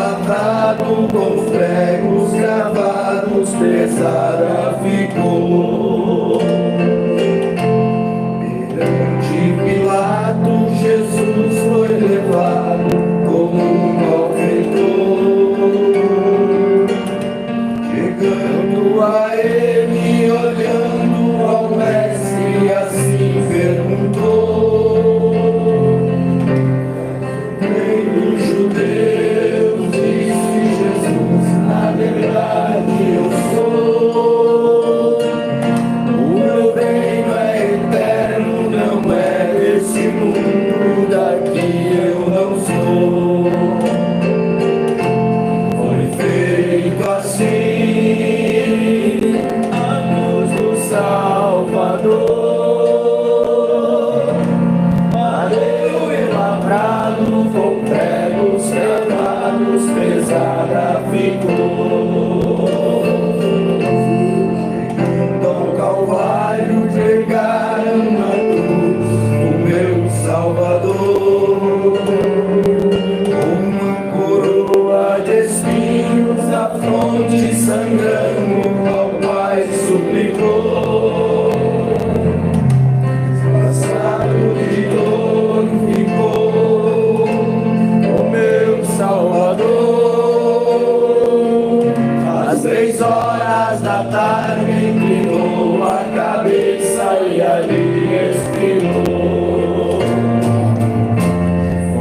lavrado com pregos gravados, pesada ficou. Perante Pilato, Jesus foi levado como um malfeitor. Chegando a ele, olhando ao mestre, assim perguntou: Rei dos judeus, disse Jesus, na verdade eu sou. O meu reino é eterno, não é desse mundo, daqui eu não sou. Foi feito assim a luz do Salvador. Aleluia, lavrado com pregos gravados, pesada ficou. Chegando ao Calvário, chegaram na cruz o meu Salvador. Uma coroa de espinhos na fronte sangrando, ao Pai suplicou. Passado de dor ficou o meu Salvador. Às 3 horas da tarde inclinou a cabeça e ali expirou.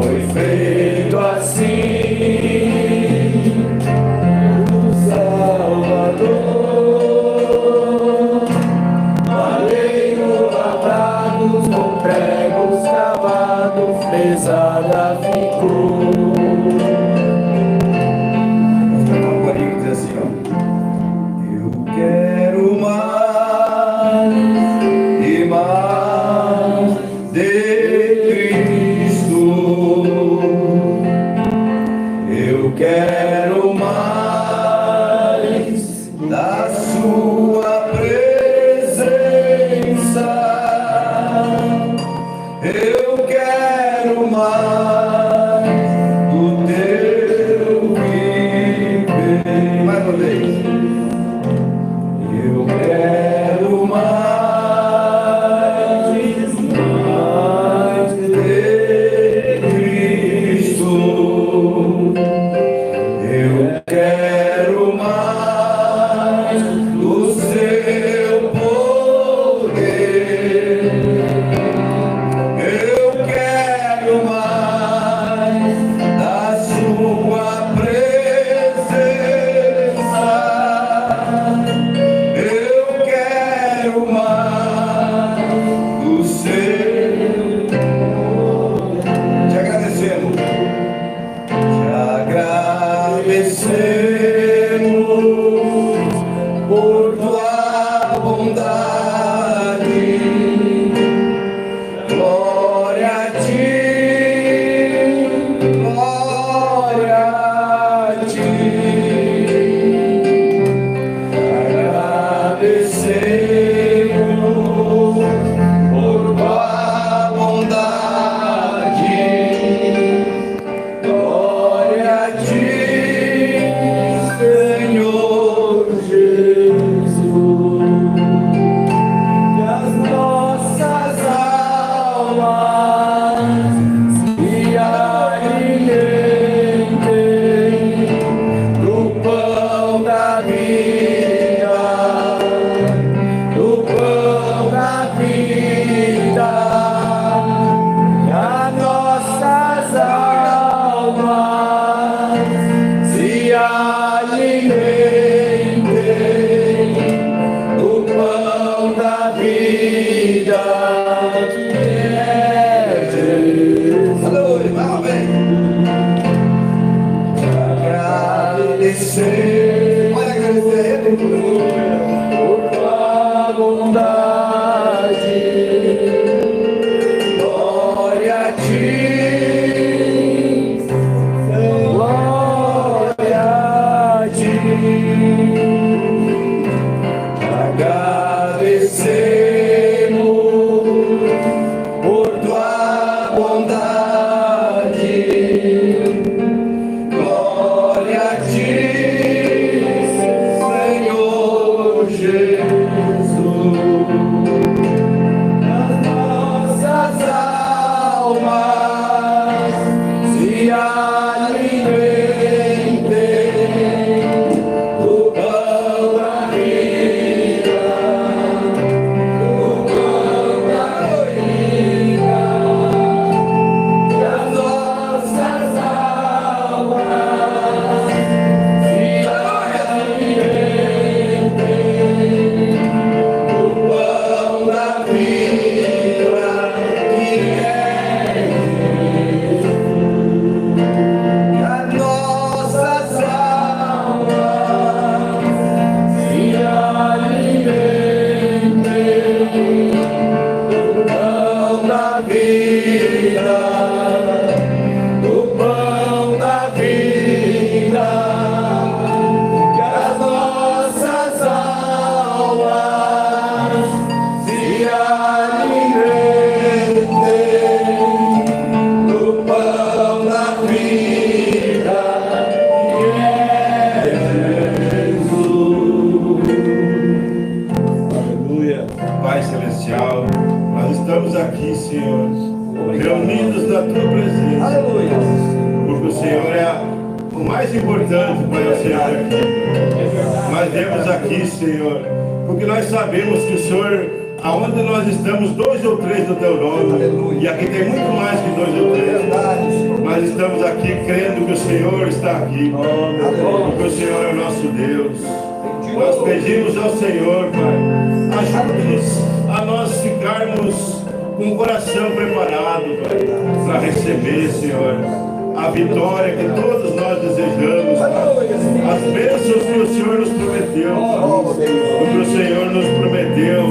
Foi feito assim o Salvador. Maleiro labrados com pregos cravados, pesada ficou. Vamos lá, que diz assim, ó: eu quero mais e mais de Cristo. Eu quero mais da sua presença. Eu quero mais do teu viver. Mais uma vez. Eu quero mais de Cristo. Eu quero mais do seu poder. Eu quero mais da sua presença. Eu quero mais do seu poder. Te agradecemos. Te agradecemos por tua bondade. Glória a ti, glória a ti. Agradecemos por tua bondade. Glória a ti, Senhor Jesus. Que as nossas almas se alimentem do pão da vida, do pão da vida. Que as nossas almas se alimentem do pão da vida, que é Jesus. Aleluia, vai bem. Agradecer, pode agradecer por tua bondade. Glória a ti, glória a ti. Agradecemos por tua bondade. Glória mais importante, Pai, é o Senhor aqui. Nós viemos aqui, Senhor, porque nós sabemos que o Senhor, aonde nós estamos, 2 ou 3 no Teu nome, e aqui tem muito mais que 2 ou 3. Nós estamos aqui crendo que o Senhor está aqui, porque o Senhor é o nosso Deus. Nós pedimos ao Senhor, Pai, ajude-nos a nós ficarmos com o coração preparado, Pai, para receber, Senhor, a vitória que todos nós desejamos, Pai. As bênçãos que o Senhor nos prometeu, o que o Senhor nos prometeu,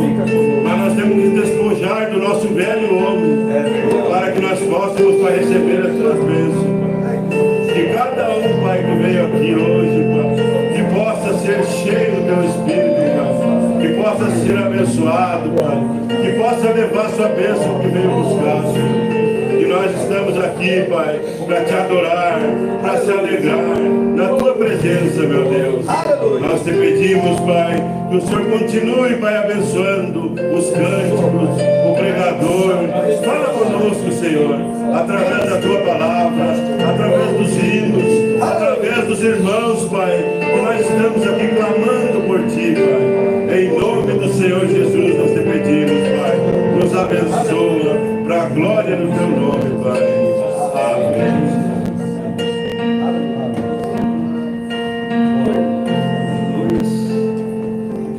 mas nós temos que despojar do nosso velho homem, para que nós possamos, Pai, receber as tuas bênçãos, Pai. Que cada um, Pai, que veio aqui hoje, Pai, que possa ser cheio do Teu Espírito, Pai, que possa ser abençoado, Pai, que possa levar sua bênção que veio buscar, Senhor. Que nós estamos aqui, Pai, para Te adorar, para se alegrar na Tua presença, meu Deus. Nós Te pedimos, Pai, que o Senhor continue, Pai, abençoando os cânticos, o pregador. Fala conosco, Senhor, através da Tua palavra, através dos hinos, através dos irmãos, Pai, que nós estamos aqui clamando por Ti, Pai. Em nome do Senhor Jesus nós Te pedimos, Pai, nos abençoa para a glória do Teu nome, Pai. Amém.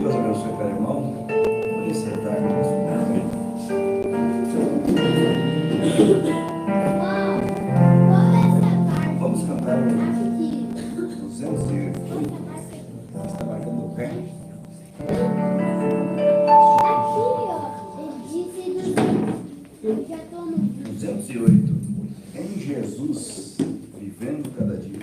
Deus abençoe cada irmão. Pode sentar aqui. Vamos cantar o 208. Está marcando o pé. Já tô no 208. Em Jesus, vivendo cada dia.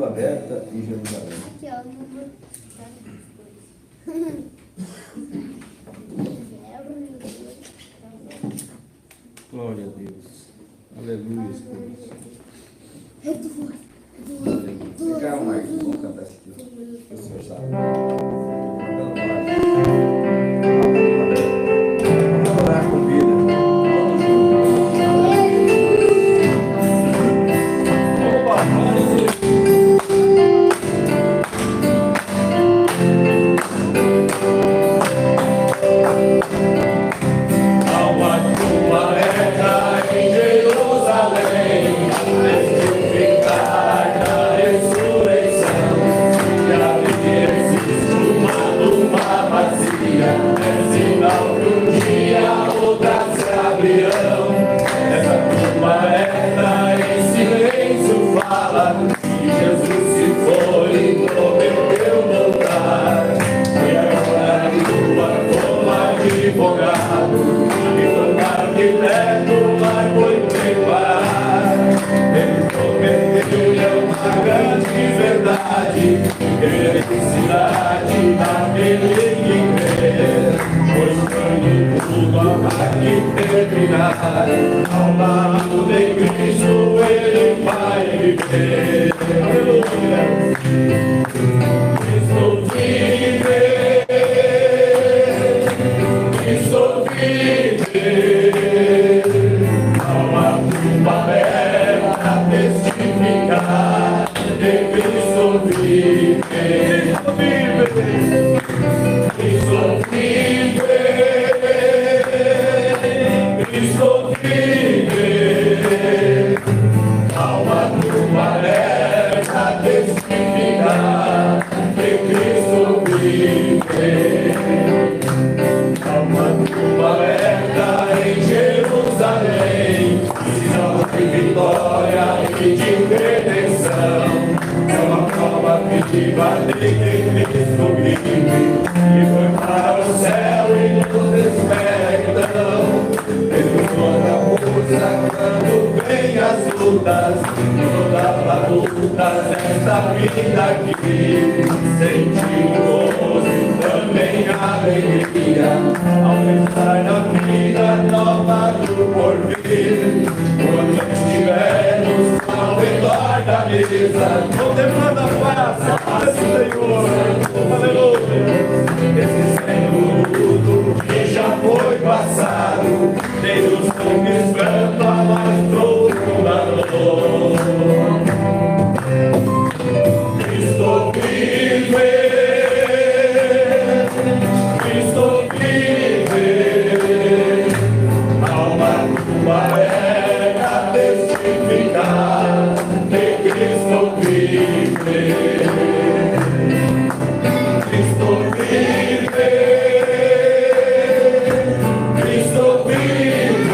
tua aberta em Jerusalém. Aqui, ó, número. Glória a Deus. Aleluia, Espírito. Fica mais, vamos cantar esse aqui. O senhor sabe. Vamos orar com vida. Ao lado de Cristo ele vai viver. Aleluia. Cristo vive, Cristo vive. Há uma tumba aberta a testificar de Cristo vive. Cristo vive, Cristo vive. Cristo vive, há uma tumba aberta a testificar que Cristo vive. Há uma tumba aberta em Jerusalém, sinal de vitória e de redenção. É uma prova viva de que Cristo vive, e foi para o céu e nos despertam. Toda força quando vem as lutas, toda a luta desta vida aqui, sentimos também alegria, ao pensar na vida nova do porvir, quando estivermos ao redor da mesa, não demanda paz, Senhor, aleluia, esquecendo tudo que já foi passado, Deus conquistando a mais profunda dor. Cristo vive, Cristo vive, há uma tumba aberta a testificar que Cristo vive. Cristo vive, Cristo vive,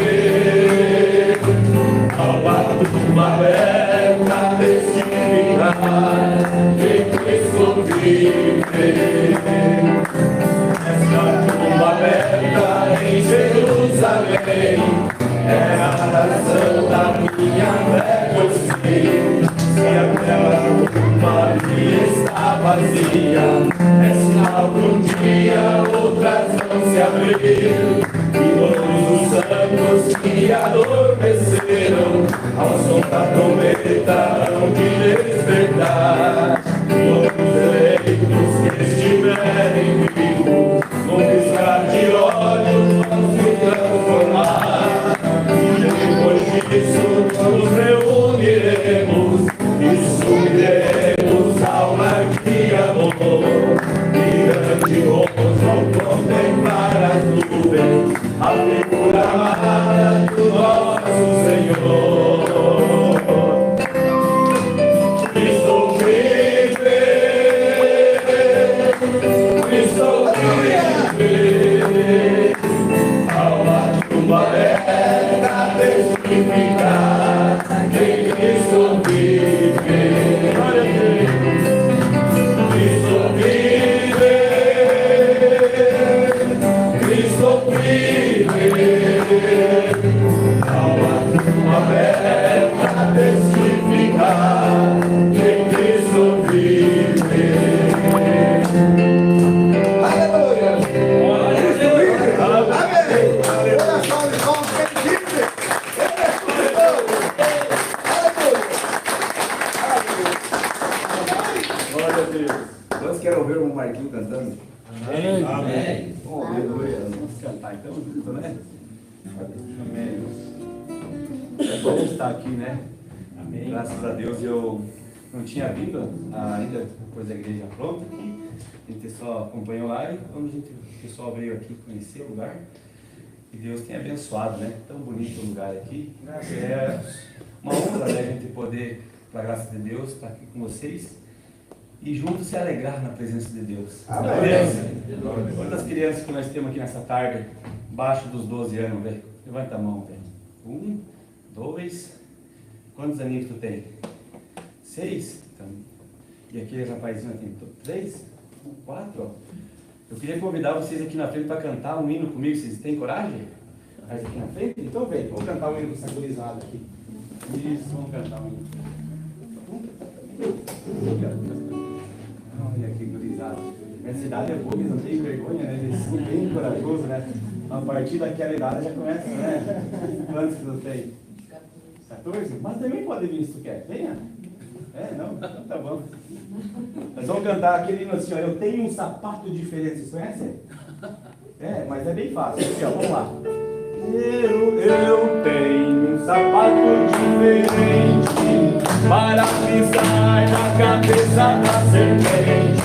há uma tumba aberta a testificar que Cristo vive. Esta tumba aberta em Jerusalém é a razão da minha fé que eu sei. Se aquela tumba ali está vazia, é sinal que um dia outras vão se abrir. E todos os santos que adormeceram ao som da trombeta hão de despertar. Todos os eleitos que estiverem vivos, no piscar de olhos vão se transformar. E depois disso nos reuniremos e subiremos ao mar de amor. E grande gozo ao contemplar as nuvens, a figura amada do nosso Senhor. Cristo vive, Cristo vive, há uma tumba aberta a testificar que Cristo vive. Cristo vive, Cristo vive, há uma tumba aberta a testificar que Cristo Ah, então, né? Amém. É bom estar aqui, né? Amém. Graças a Deus eu não tinha vindo ainda, depois da igreja pronta aqui. A gente só acompanhou lá e quando o pessoal veio aqui conhecer o lugar. E Deus tem abençoado, né? Tão bonito o lugar aqui. É uma honra, né, a gente poder, pela graça de Deus, estar aqui com vocês e juntos se alegrar na presença de Deus. Amém. Quantas crianças que nós temos aqui nessa tarde, abaixo dos 12 anos, velho? Levanta a mão, velho. 1, 2, quantos aninhos tu tem? 6? Então, e aquele rapazinho tem 3? 4? Ó. Eu queria convidar vocês aqui na frente para cantar um hino comigo. Vocês têm coragem? Mas aqui na frente? Então vem, vamos cantar um hino com essa gurizada aqui. Isso, vamos cantar um hino. Olha que gurizada. Minha cidade é boa, eles não têm vergonha, né? Eles são bem corajosos, né? A partir daquela idade já começa, né? Quantos que você tem? 14? Mas também pode vir se tu quer. Venha. É, não? Então tá bom. Nós vamos cantar aquele hino assim, ó. Eu tenho um sapato diferente. Vocês conhecem? É, mas é bem fácil. Assim, ó, vamos lá. Eu tenho um sapato diferente para pisar na cabeça da serpente.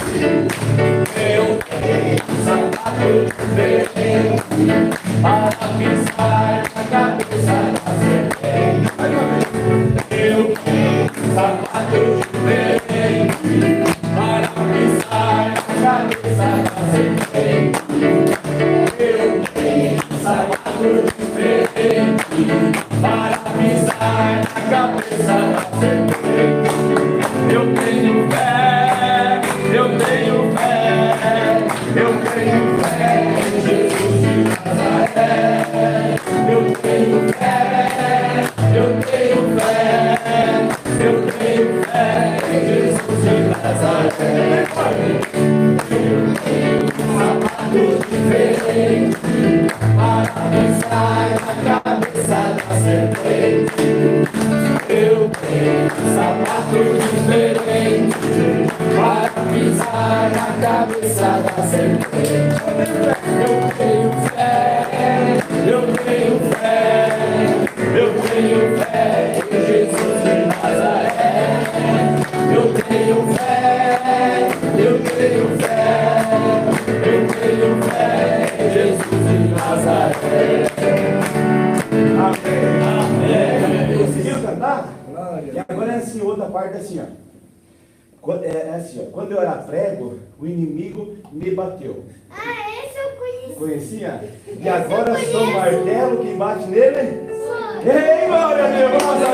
Eu tenho um sapato diferente para pisar na cabeça da serpente. Eu tenho um sapato diferente para pisar na cabeça da serpente. Eu tenho um sapato diferente para pisar na cabeça da serpente. Eu tenho fé, eu tenho fé, eu tenho fé em Jesus de Nazaré. Eu tenho fé, eu tenho fé, eu tenho fé em Jesus de Nazaré. Eu tenho um sapato diferente para pisar na cabeça da serpente. Eu tenho um sapato diferente para pisar na cabeça da serpente. Eu tenho fé, eu tenho fé, eu tenho fé em Jesus de Nazaré. Eu tenho fé, eu tenho fé, eu tenho fé em Jesus de Nazaré. Amém. Amém. Conseguiu cantar? E agora é assim, outra parte assim, ó. É assim, ó. Quando eu era prego, o inimigo me bateu. Ah, esse eu conheci. Conhecia? E agora sou martelo, quem bate nele? Ei, glória a Deus! Vamos lá!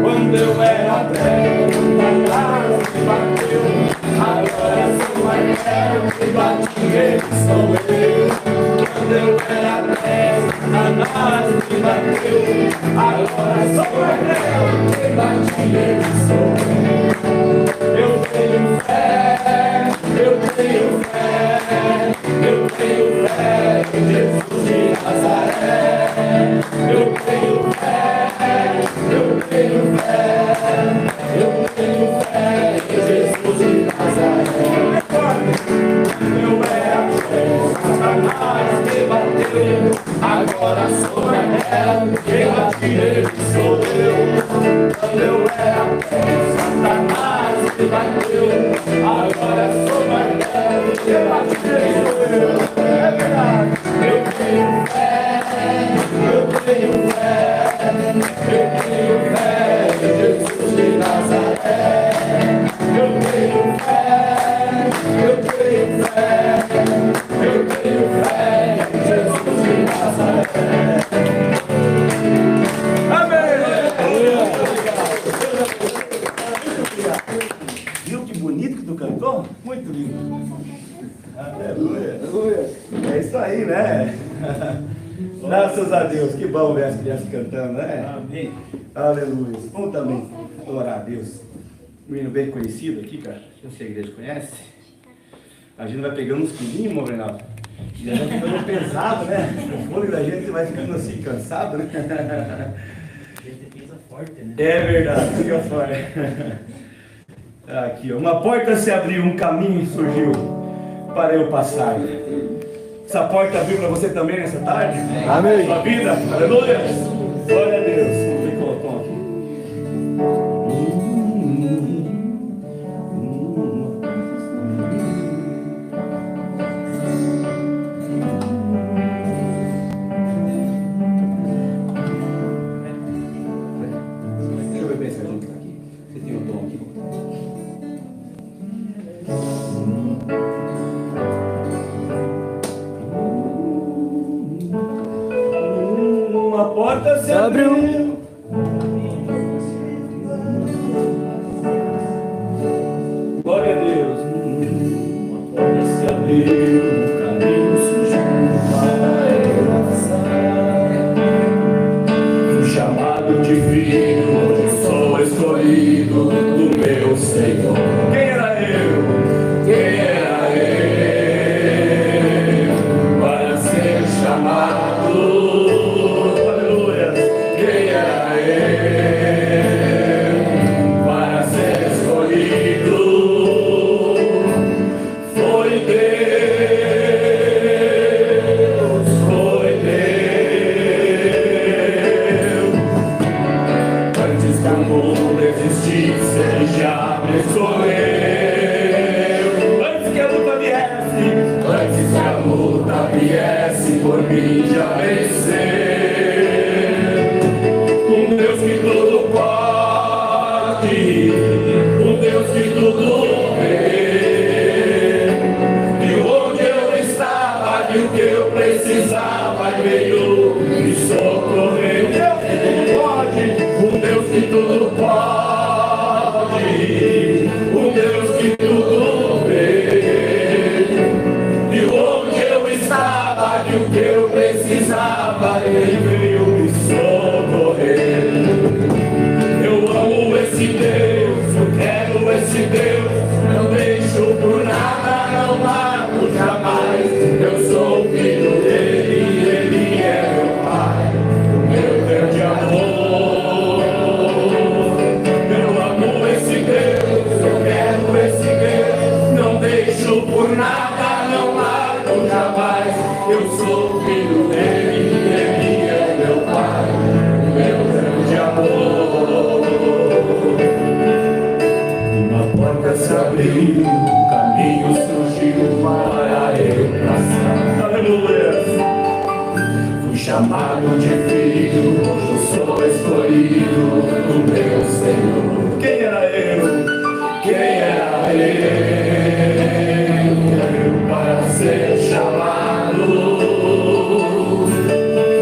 Quando eu era prego, Satanás me bateu. Agora sou martelo, quem bate nele sou eu. Quando eu era prego, Satanás me bateu. Agora sou martelo, quem bate nele sou eu. Eu tenho fé, eu tenho fé, eu tenho fé em Jesus de Nazaré. Eu tenho fé, eu tenho fé, eu tenho fé em Jesus de Nazaré. Eu era prego, Satanás me bateu. Agora sou martelo, quem bate nele sou eu. Quando eu era prego, Satanás me bateu. Agora sou martelo, quem bate nele sou eu. É verdade. Eu tenho fé, eu tenho fé, eu tenho fé em Jesus de Nazaré. Eu tenho fé, eu tenho fé, eu tenho fé em Jesus de Nazaré. Viu que bonito que tu cantou? Muito lindo. Aleluia. É isso aí, né? Graças a Deus. Que bom ver as crianças cantando, né? Amém. Aleluia. Vamos também orar a Deus. Um hino bem conhecido aqui, cara. Eu sei que a igreja conhece. A gente vai pegando uns quilinhos, meu Reinaldo. E a gente vai ficando pesado, né? O fôlego da gente vai ficando assim, cansado, né? Defesa forte, né? É verdade, fica forte. Aqui, ó. Uma porta se abriu, um caminho surgiu para eu passar. Essa porta abriu para você também nessa tarde? Amém. Sua vida? Aleluia. Glória a Deus. Vamos ver qual tom aqui. Deixa eu ver bem se a gente está aqui. Você tem um tom aqui? Uma porta se abriu. Glória a Deus. Uma porta se abriu, um caminho surgiu para eu passar. Fui chamado de filho, hoje sou escolhido do meu Senhor. Quem era eu? Quem era eu para ser chamado? Aleluia. Quem era eu para ser escolhido? Foi Deus, foi Deus. Antes que o mundo existisse, Ele já me escolheu. Antes que a luta viesse, por mim já venceu. Um Deus que tudo pode, um Deus que tudo vê. E onde eu estava, e o que eu precisava, veio me socorrer. Um Deus que tudo pode, um Deus que tudo vê. E onde eu estava, e o que eu precisava, Ele veio me socorrer. Eu amo esse Deus, eu quero esse Deus, não deixo por nada, não largo jamais. Eu sou filho dele, Ele é meu Pai, o meu grande amor. Eu amo esse Deus, eu quero esse Deus, não deixo por nada, não largo jamais. Eu sou filho dele, Ele é meu Pai, o meu grande amor. Uma porta se abriu, um caminho surgiu para eu passar. Aleluia. Fui chamado de filho, hoje eu sou escolhido do meu Senhor. Quem era eu? Quem era eu para ser chamado?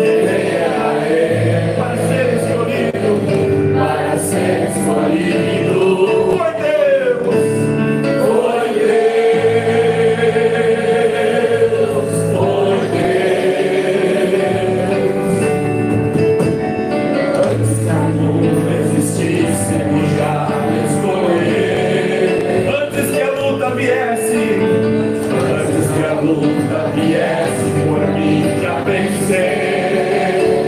Quem era eu para ser escolhido? Para ser escolhido. Foi Deus, foi Deus, foi Deus. Antes que o mundo existisse, Ele já me escolheu. Antes que a luta viesse, por mim já venceu.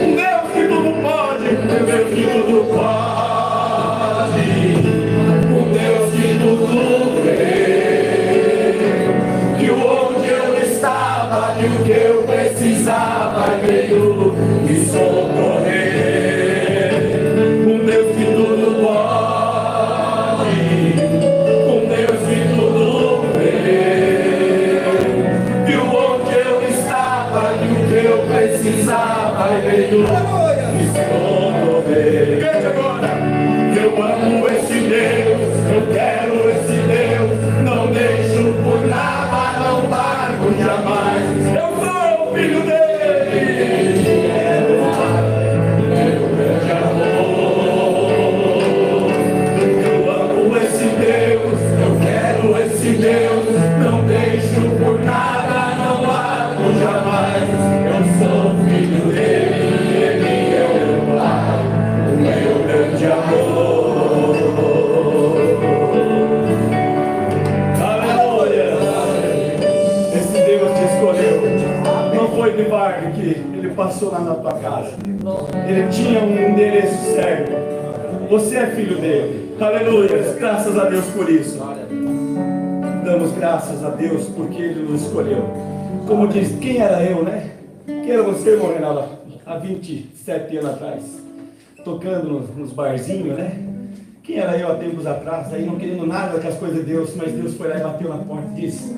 Um Deus que tudo pode, um Deus que tudo pode, um Deus que tudo vê. E onde eu estava, e o que eu precisava, veio me socorrer. Um Deus que tudo pode, um Deus que tudo vê. E onde eu estava, e o que eu precisava, veio me socorrer. Cante agora. Eu amo esse Deus, eu quero esse Deus, não deixo por nada, não largo jamais. Eu sou o filho dele, Ele é meu Pai, meu grande amor. Eu amo esse Deus, eu quero esse Deus, não deixo por nada, não largo jamais. Eu sou o filho dele, Ele é meu Pai, o meu grande amor. Aleluia! Esse Deus te escolheu. Não foi de barco que Ele passou lá na tua casa. Ele tinha um endereço certo. Você é filho dele. Aleluia. Graças a Deus por isso. Damos graças a Deus porque Ele nos escolheu. Como diz, quem era eu, né? Quem era você, irmão Reinaldo, há 27 anos atrás? Tocando nos barzinhos, né? Quem era eu há tempos atrás, aí não querendo nada com as coisas de Deus, mas Deus foi lá e bateu na porta e disse: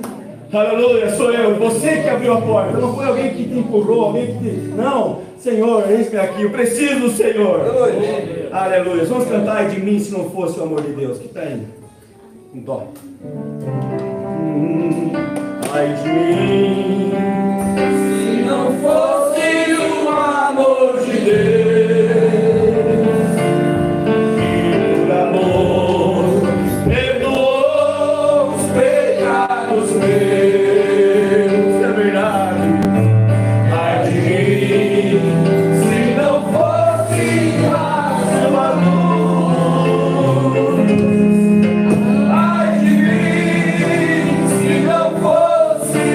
aleluia, sou eu, você que abriu a porta, não foi alguém que te empurrou, alguém que te... Não, Senhor, eis-me aqui, eu preciso do Senhor. Aleluia. Vamos cantar "Ai de mim se não fosse o amor de Deus", que está indo em dó. Ai de mim Se não fosse o amor de Deus, que por amor perdoou os pecados meus. é verdade. Ai de mim, se não fosse a sua luz. Ai de mim, se não fosse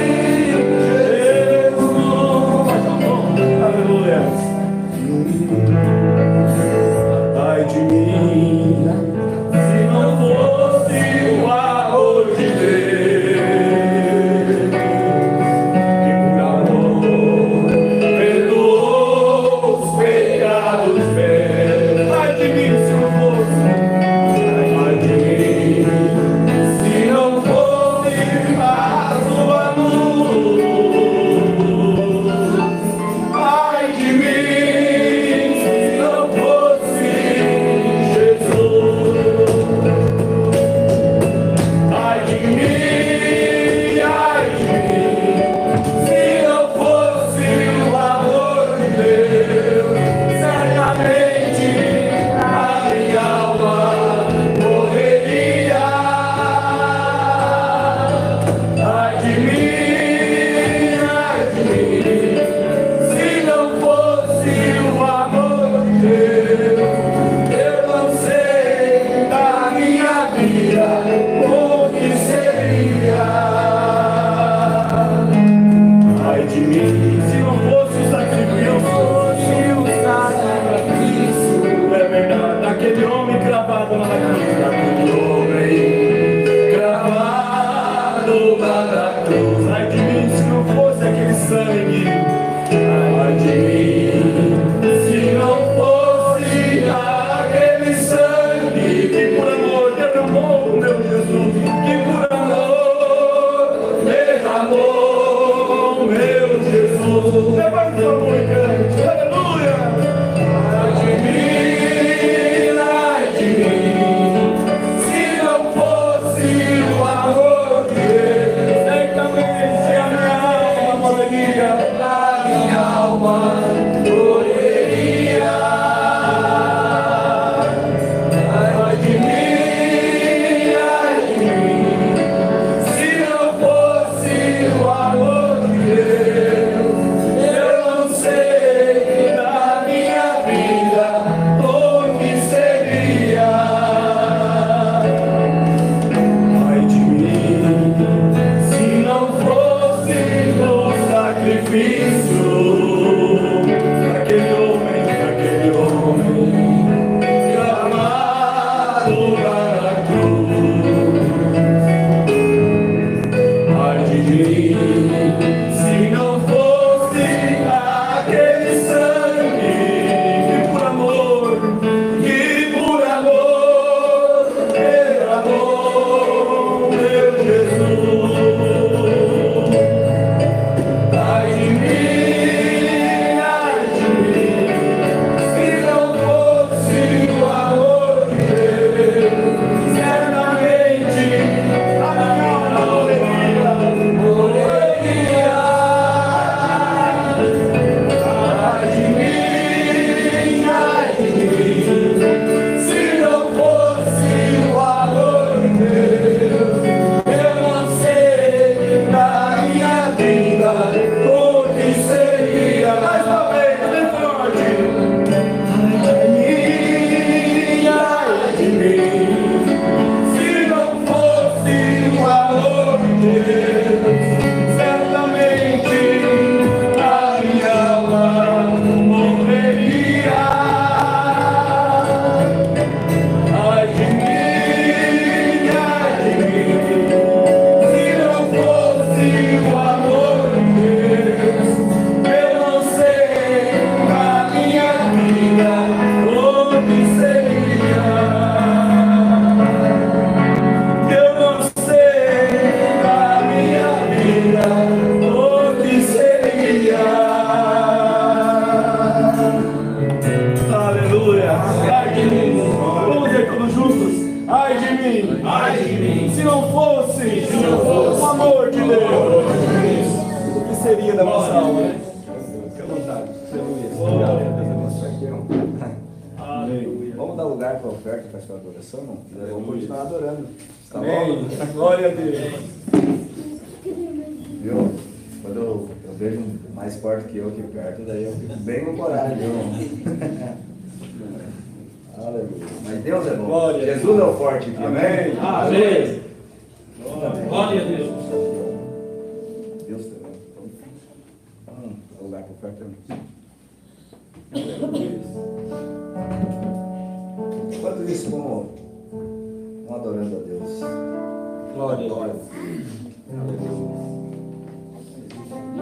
não fosse o amor de Deus, o que seria da nossa alma? Fique à vontade. Amém. Vamos dar lugar para a oferta, para a sua adoração, irmão? Vamos continuar adorando. Tá Amém. bom? Glória a Deus. Viu? Quando eu vejo um mais forte que eu aqui perto, daí eu fico bem no coragem, viu? Aleluia. Mas Deus é bom. Glória. Jesus é o forte aqui, amém? Amém. Glória a Deus. Deus também. Vamos dar lugar para a oferta. Enquanto isso, vamos adorando a Deus. Glória a Deus.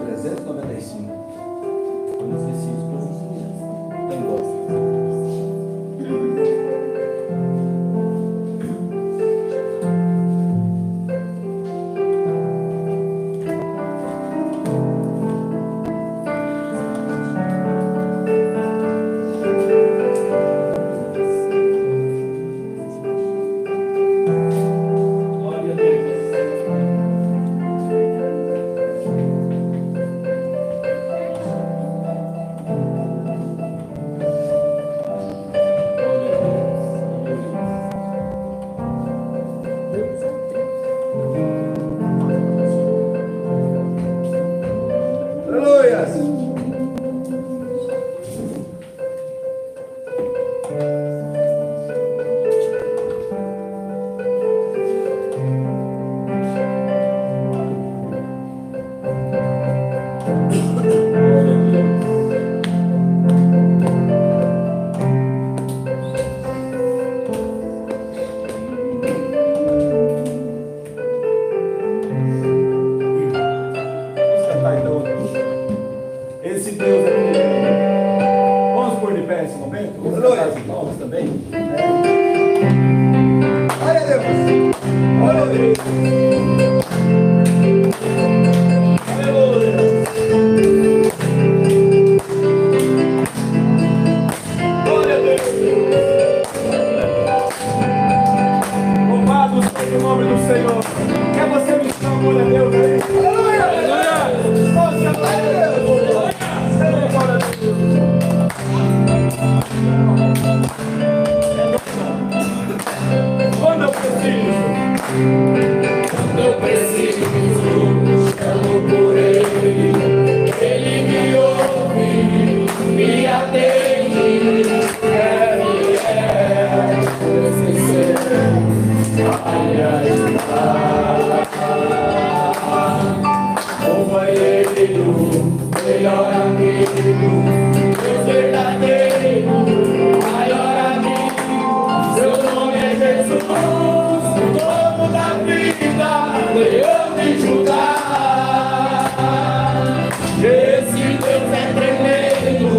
395. Tem gosto. Glória a Deus. Aleluia! Vamos cantar então. Esse Deus é poderoso. Vamos pôr de pé nesse momento? Vamos cantar as palmas também? Glória a Deus! Glória a Deus. Aleluia. Glória a Deus. Louvado seja o nome do Senhor. Quer você me chamar, glória a Deus aí? Aleluia. Glória a Deus. Glória a Deus. Quando eu preciso. Quando eu preciso, chamo por Ele. Ele me ouve, me atende. Ele é sincero, vai ajudar. Companheiro, melhor amigo, Deus verdadeiro, maior amigo. Seu nome é Jesus, o dono da vida, leão de Judá. Esse Deus é tremendo,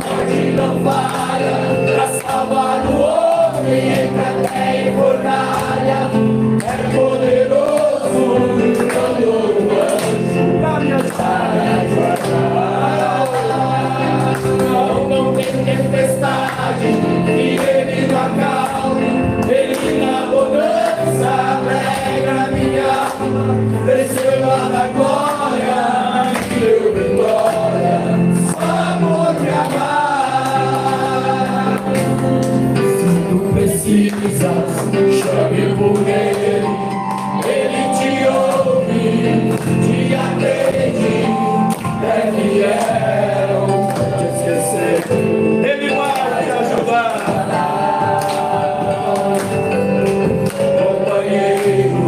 forte não falha, pra salvar o homem, entra até em fornalha. É poderoso, quando o anjo da minha não tem tempestade, e ele não acalma, ele na bonança alegra minha alma, receba da glória, que deu vitória, só amor de amar. Se tu precisas, chame por ele, ele te ouve, te atende, é fiel, não te esquecer, ele vai te ajudar. Companheiro,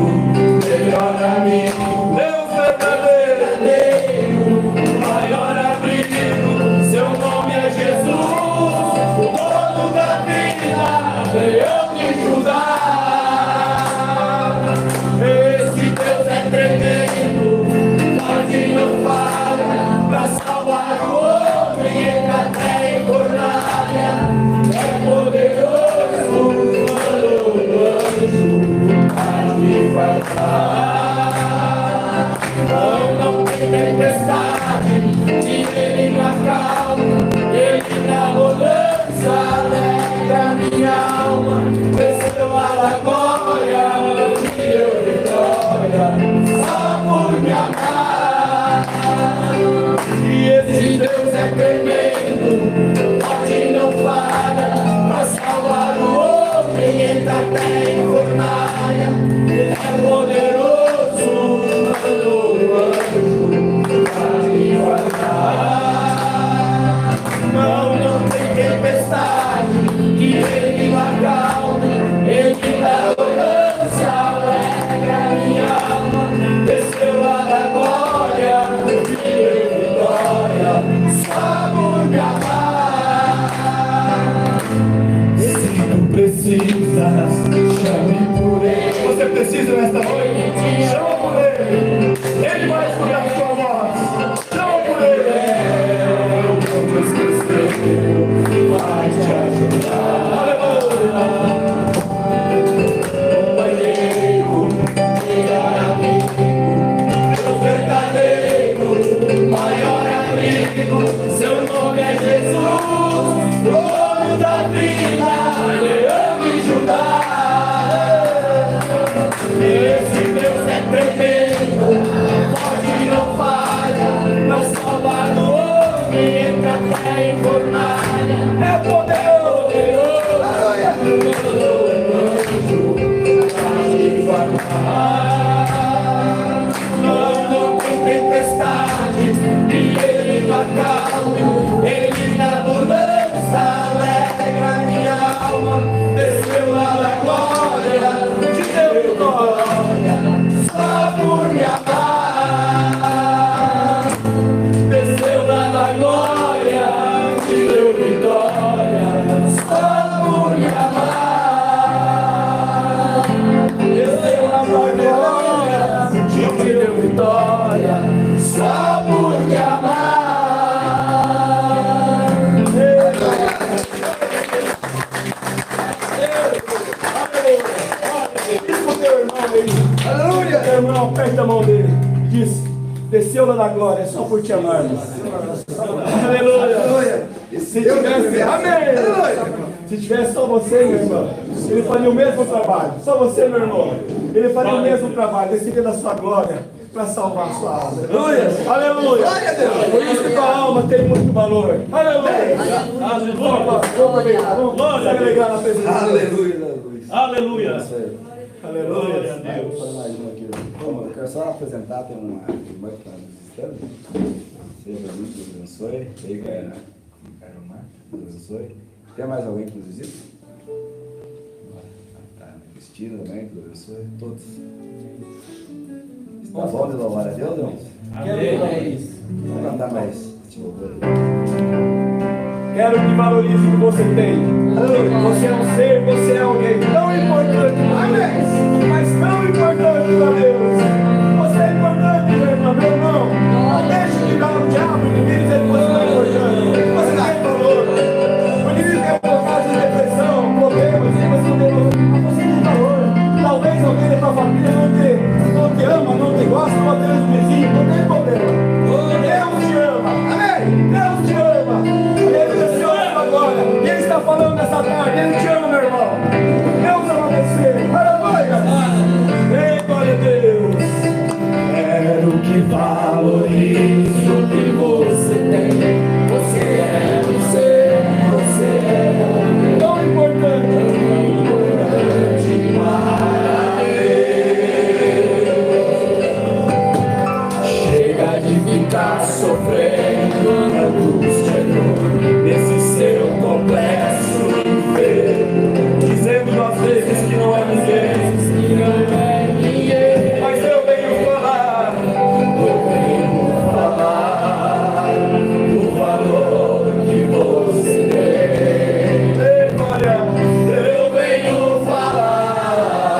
melhor amigo, Deus verdadeiro, maior abrigo, seu nome é Jesus, o dono da vida, leão de Judá. Esse Deus é tremendo, forte não falha, pra salvar o homem, entra até em fornalha. É poderoso, quando o anjo vai me guardar. Não tem tempestade, e ele não acalma, ele na bonança alegra minha alma, receba a glória, que eu glória, só por me amar. E esse Deus é tremendo, pode não falha, pra salvar o homem, entra até em fornalha. Ele é poderoso, mandou o anjo pra me guardar. Não tem tempestade que ele não acalme, ele dá orância, alegra minha alma. Desceu lá da glória, me deu vitória, só por me amar. Se tu precisas, chame por ele. Você precisa nesta noite? Chama por ele. Ele vai escutar a sua voz. Chama por ele. Eu não vou esquecer, vai te ajudar. Aleluia. Companheiro, melhor amigo, Deus verdadeiro, maior amigo. Seu nome é Jesus, dono da vida, leão e Judá. Esse Deus é tremendo, pode não falha, mas salvar o homem, entra até em fornalha. É poderoso, não tem tempestade e ele não acalme, ele na bonança alegra minha alma. Desceu lá da glória, te deu vitória, só por me amar. Desceu lá da glória, te deu vitória, só por me amar. Desceu lá da glória, te deu vitória, só por me amar. Aleluia! Meu irmão, aperta a mão dele. Diz: desceu lá da glória, só por te amar. Aleluia! Se tivesse, amém! Se tivesse só você, meu irmão, ele faria o mesmo trabalho. Só você, meu irmão, ele faria o mesmo trabalho. Desceria da sua glória para salvar a sua alma. Aleluia! Aleluia! Por isso que tua alma tem muito valor. Aleluia! Vamos aproveitar, vamos se agregar na presença. Aleluia. Aleluia. Aleluia! Eu quero só apresentar, tem uma irmã que está nos visitando. Seja muito, Deus abençoe. Aí, Caromar, Deus abençoe. Tem mais alguém que nos visita? Tá, Cristina também, Deus abençoe. Todos. Está bom de louvar a Deus, irmãos? Amém! Vamos cantar mais este louvor aí. Quero que valorize o que você tem. Você é um ser, você é alguém tão importante para Deus, mas tão importante para Deus. Você é importante, meu irmão. Não deixe de dar o diabo e ninguém dizer que você não é importante. Você tem valor. O inimigo quer colocar de depressão, problemas, e você não tem valor. Você tem valor. Talvez alguém da sua família não te ama, não te gosta, ou até os vizinhos, não tem problema. Deus te ama. Amém? Deus te ama. Agora, e ele está falando nessa tarde, ele te ama, meu irmão. Deus ama você. Aleluia. Ei, glória a Deus. Quero que valorize o que você tem. Você é um ser, você é tão importante para Deus. Chega de ficar sofrendo angústia nesse seu complexo enfermo, dizendo às vezes que não é ninguém, mas eu venho falar o valor que você tem. Olha, eu venho falar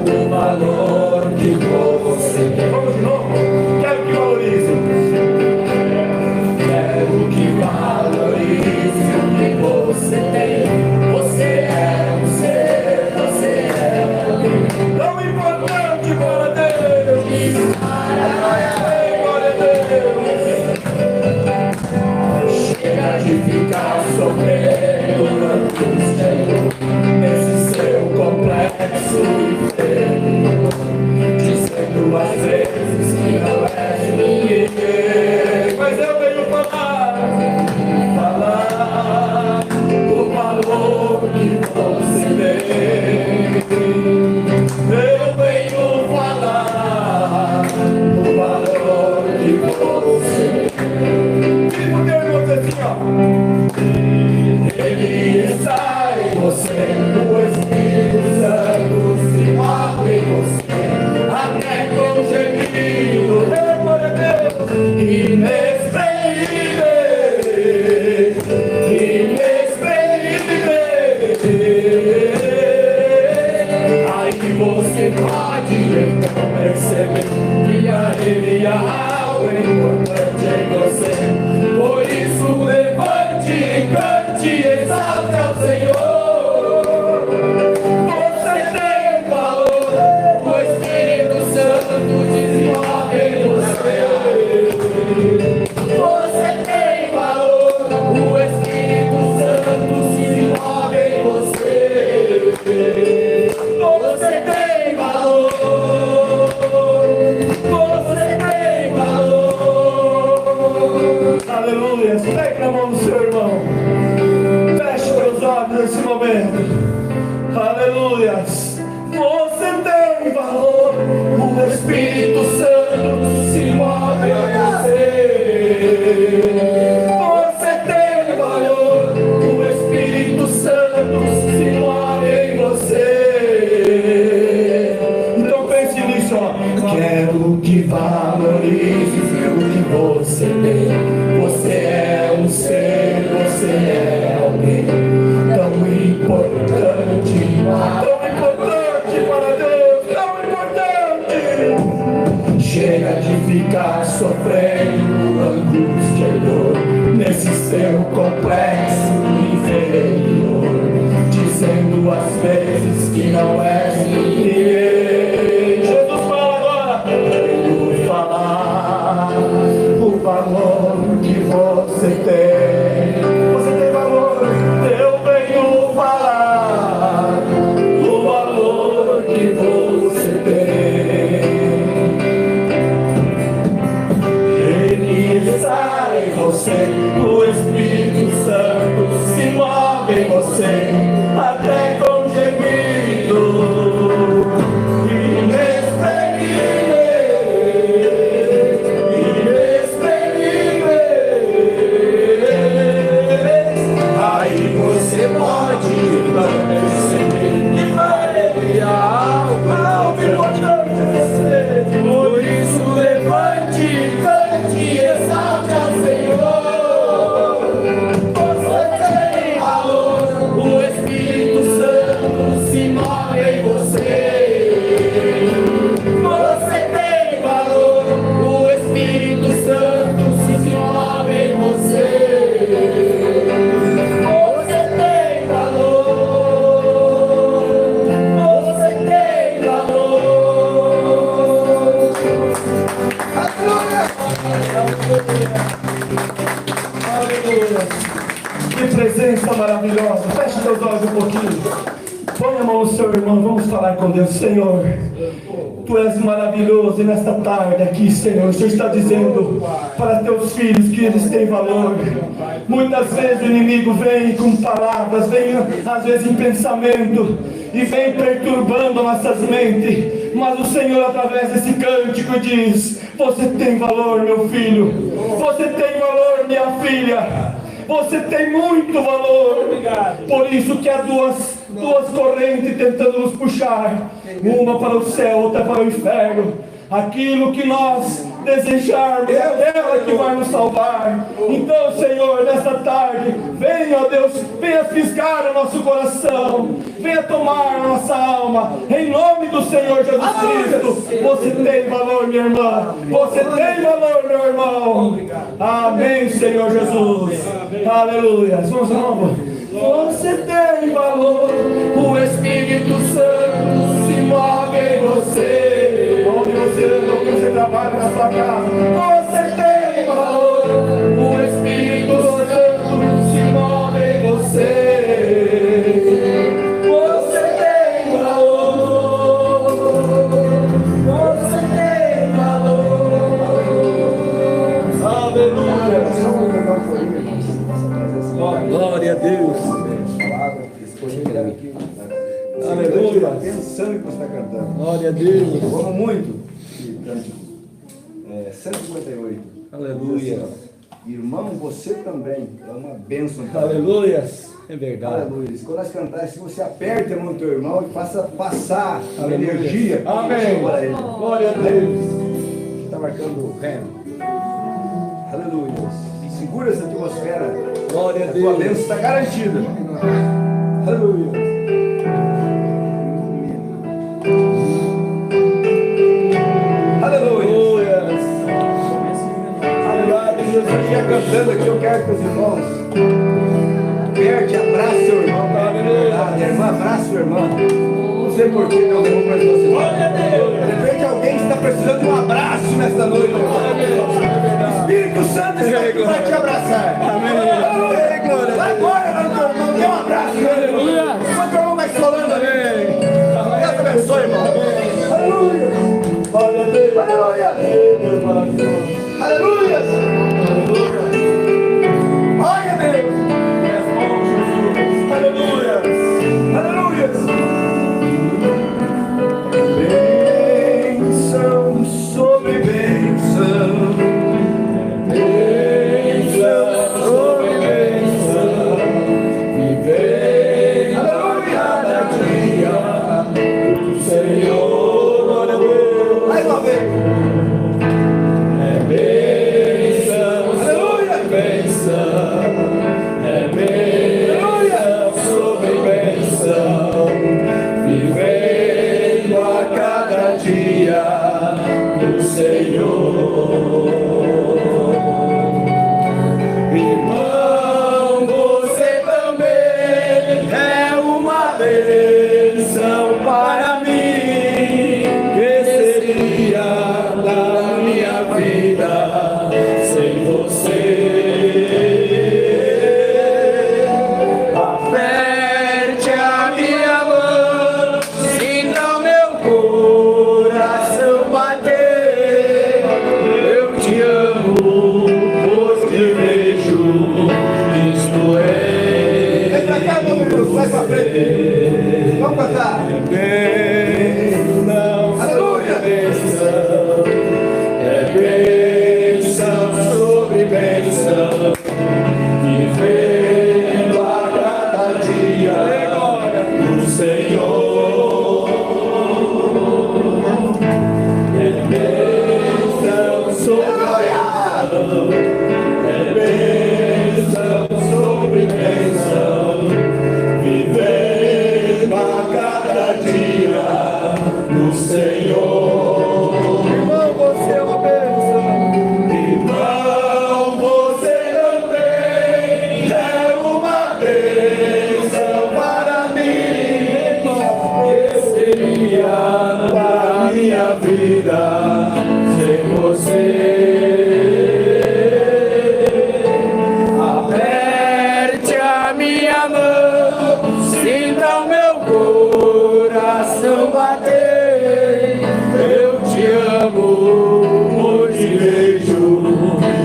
do valor que você tem. Vamos de novo? Quero que valorize. Quero que valorize o que você tem. Você é um ser, você é alguém tão importante para Deus. Glória a Deus. Chega de ficar sofrendo angústia nesse seu complexo enfermo, dizendo às vezes que não é de ninguém. Mas eu venho falar o valor que você tem. Eu venho falar o valor que você tem. E por que eu vou dizer assim, ó? Ele está em você, o Espírito Santo se move em você, até com gemido, glória a Deus, inexprimível, aí você pode então perceber que a alma é importante em você. Por isso levante e cante, exalte ao Senhor. Você tem valor, o Espírito Santo desenvolve em você. Você tem valor, o Espírito Santo se desenvolve em você. Você tem valor, você tem valor. Aleluia, pegue na mão do seu irmão, feche seus olhos nesse momento. Aleluia, você tem valor, o Espírito Santo se move em você. Você tem valor, o Espírito Santo se move em você. Então pense nisso, ó. Quero que valorize o que você tem. Você é um ser, você é alguém tão importante para Deus, tão importante. Chega de ficar sofrendo angústia e dor nesse seu complexo inferior, dizendo às vezes que não é ninguém. Jesus fala agora, eu vou falar o valor que você tem. Você tem valor, eu venho falar o valor que você tem. Ele está em você, o Espírito Santo se move em você, até com gemido inexprimível. Aí você pode perceber que vai algo importante em você. Por isso levante, cante, exalte ao Senhor. Você tem valor, o Espírito Santo se move em você. Você tem valor, o Espírito Santo se move em você. Você tem valor, você tem valor. Aleluia! Que presença maravilhosa! Feche seus olhos um pouquinho. Põe a mão no seu irmão, vamos falar com Deus. Senhor, Tu és maravilhoso e nesta tarde aqui, Senhor, o Senhor está dizendo para Teus filhos que eles têm valor. Muitas vezes o inimigo vem com palavras, vem às vezes em pensamento e vem perturbando nossas mentes, mas o Senhor através desse cântico diz: você tem valor, meu filho, você tem valor, minha filha, você tem muito valor. Por isso que há duas correntes tentando nos puxar, uma para o céu, outra para o inferno. Aquilo que nós desejarmos, é ela que vai nos salvar. Então, Senhor, nesta tarde, venha, ó Deus, venha fisgar o nosso coração, venha tomar a nossa alma, em nome do Senhor Jesus Cristo. Você tem valor, minha irmã, você tem valor, meu irmão. Amém, Senhor Jesus. Aleluia. Vamos de novo. Você tem valor, o Espírito Santo se move em você. Onde você trabalha na sua casa, você tem valor, o Espírito Santo se move em você. Você tem valor, você tem dançando e que você está cantando. Glória a Deus. Eu amo muito esse cântico. 158. Aleluia. Irmão, você também é uma bênção. Aleluia. É verdade. Aleluia. Quando nós cantarmos, se você aperta a mão do teu irmão e faça passar a Aleluia. energia. Amém. Para ele. Glória a Deus. Está marcando o remo. Aleluia. Segura essa atmosfera. Glória a A tua Deus. bênção está garantida. Aleluia. Aleluia. Jesus, eu ia cantando aqui, eu quero que os irmãos aperte, abraça o irmão. A irmã abraça o irmão. Não sei por que não levou para você. De repente alguém está precisando de um abraço nesta noite. Espírito Santo está aqui para te abraçar. Aleluia. Vai agora, meu irmão, dê um abraço. Aleluia. Enquanto o irmão vai solando ali. Deus abençoe, irmão. Aleluia. Aleluia. Aleluia. Glória a Deus. Aleluia. Aleluia. Bênção sobre bênção. Bênção sobre bênção. Viver cada dia do Senhor. Glória a Deus. Mais uma vez. Irmão, você também é uma bênção para mim. Que seria da minha vida sem você? Aperte a minha mão, sinta o meu coração bater. Eu te amo, pois te vejo, isto é. Vem pra cá, meu irmão, vai pra frente. Vamos cantar. Bênção, Aleluia. bênção, é bênção sobre bênção, vivendo a cada dia do Senhor. É bênção sobre bênção, vivendo a cada dia no Senhor. Irmão, você é uma bênção. Irmão, você também é uma bênção para mim. Que seria da minha vida sem você? Aperte a minha mão, sinta o meu coração bater. Eu te amo, pois te vejo,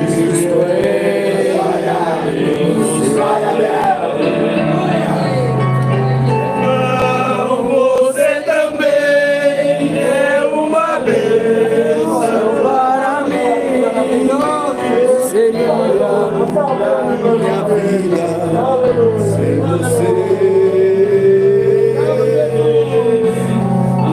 isto é. Glória a Deus, glória a Deus. Você também é uma bênção para mim. Seria da minha vida sem você.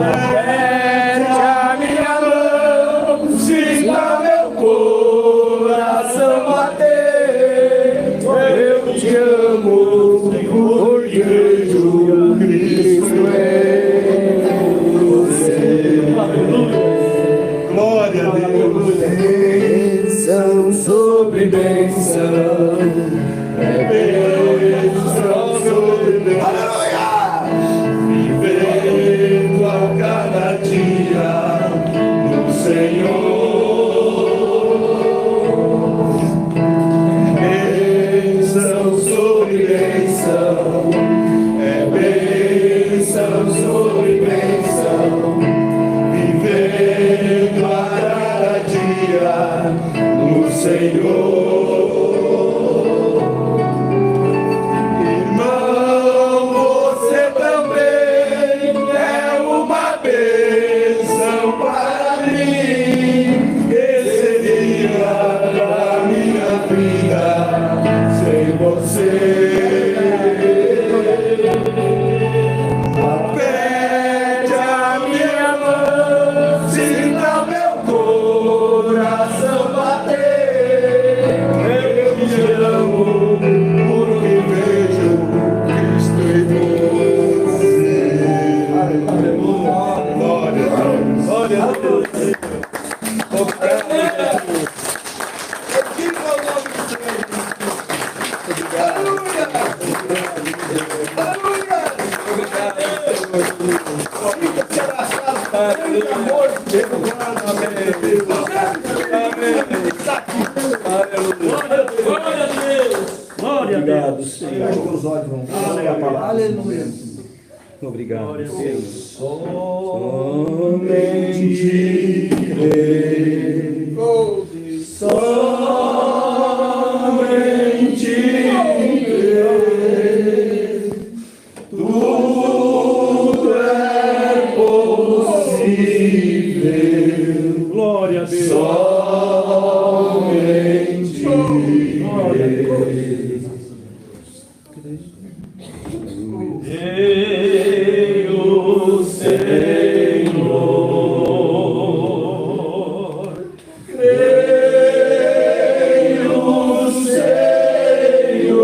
Aperte a minha mão, sinta meu coração bater. Eu te amo, porque vejo Cristo em você. Glória a Deus. Bênção sobre bênção, é bênção sobre bênção. Vivendo a cada dia no Senhor. Bênção sobre bênção, é bênção sobre bênção. Vivendo a cada dia no Senhor. Irmão, você também é uma Glória a Deus. Glória a Deus. Feche os olhos, vamos ler a palavra. Aleluia. Obrigado. Glória a Deus. Somente crer. Oh, Deus. Somente crer. Tudo é possível. Glória a Deus. Somente crer. Creio, Senhor. Creio, Senhor.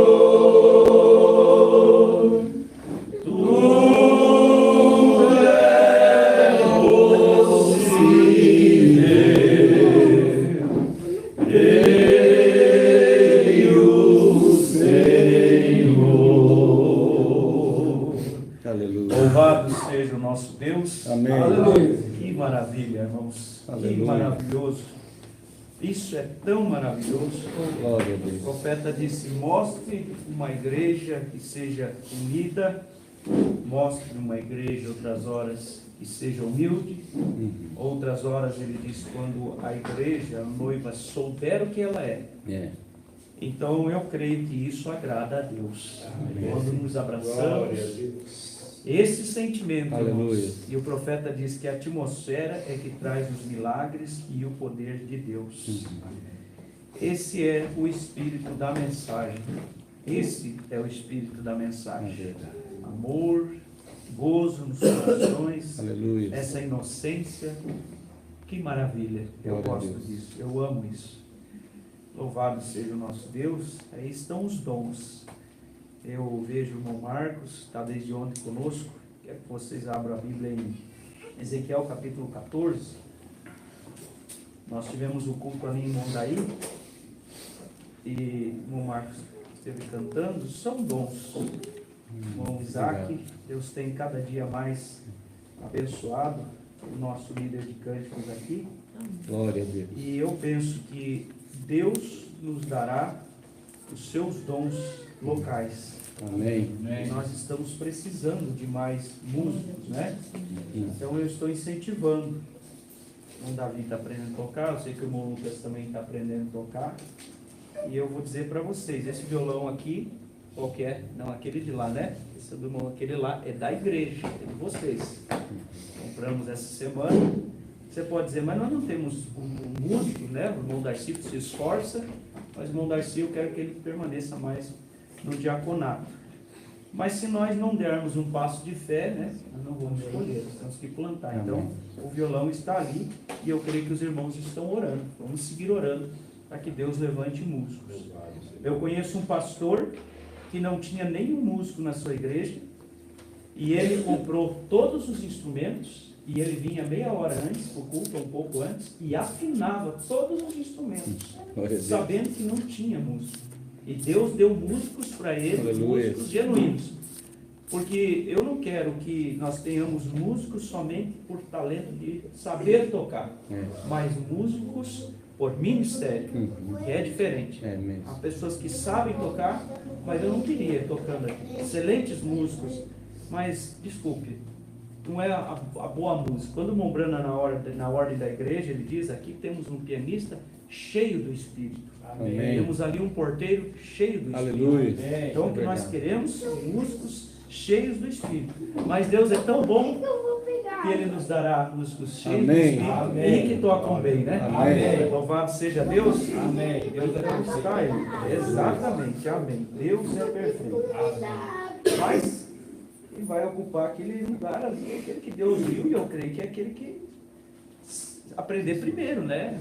Tudo é possível. Creio, Senhor. Aleluia. Louvado seja o nosso Deus. Amém. Aleluia. Que maravilha, irmãos. Que Aleluia. maravilhoso. Isso é tão maravilhoso. Glória a O Deus. profeta disse: mostre uma igreja que seja unida, mostre uma igreja outras horas que seja humilde, outras horas ele diz quando a igreja, a noiva, souber o que ela é. É. Então eu creio que isso agrada a Deus. Quando nos abraçamos, esse sentimento, Aleluia. irmãos, e o profeta diz que a atmosfera é que traz os milagres e o poder de Deus. Esse é o espírito da mensagem. Esse é o espírito da mensagem. Amor, gozo nos corações, Aleluia. essa inocência. Que maravilha. Eu Glória a gosto Deus. disso. Eu amo isso. Louvado seja o nosso Deus. Aí estão os dons. Eu vejo o irmão Marcos, está desde ontem conosco. Quero que vocês abram a Bíblia em Ezequiel capítulo 14. Nós tivemos o culto ali em Mondaí. E o irmão Marcos esteve cantando. São dons. Irmão Isaac, Deus tem cada dia mais abençoado o nosso líder de cânticos aqui. Glória a Deus. E eu penso que Deus nos dará os seus dons locais. Amém. E nós estamos precisando de mais músicos, né? Então eu estou incentivando. O Davi está aprendendo a tocar, eu sei que o irmão Lucas também está aprendendo a tocar. E eu vou dizer para vocês, esse violão aqui, qual que é? Não, aquele de lá, né? Esse do irmão, aquele lá é da igreja, é de vocês. Compramos essa semana. Você pode dizer, mas nós não temos um músico, né? O irmão Darcy se esforça, mas o irmão Darcy eu quero que ele permaneça mais no diaconato. Mas se nós não dermos um passo de fé, né? Nós não vamos escolher, nós temos que plantar. Então, o violão está ali e eu creio que os irmãos estão orando. Vamos seguir orando para que Deus levante músicos. Eu conheço um pastor que não tinha nenhum músico na sua igreja e ele comprou todos os instrumentos e ele vinha meia hora antes, para o culto, um pouco antes, e afinava todos os instrumentos, Glória a Deus. sabendo que não tinha músico. E Deus deu músicos para ele, Aleluia. músicos genuínos. Porque eu não quero que nós tenhamos músicos somente por talento de saber tocar, mas músicos por ministério, que é diferente. É mesmo. Há pessoas que sabem tocar, mas eu não queria tocando aqui. Excelentes músicos, mas desculpe, não é a boa música. Quando o Mombrana, na ordem da igreja, ele diz: aqui temos um pianista cheio do Espírito. Amém. Temos ali um porteiro cheio do Espírito. Aleluia. Então o que nós queremos são músicos cheios do Espírito. Mas Deus é tão bom que Ele nos dará músicos cheios do Amém. Espírito Amém. e que tocam bem, né? Amém. Louvado seja Deus. Amém. Deus é perfeito. Exatamente. Amém. Deus é perfeito. Mas Ele vai ocupar aquele lugar ali, aquele que Deus viu, e eu creio que é aquele que aprender primeiro, né?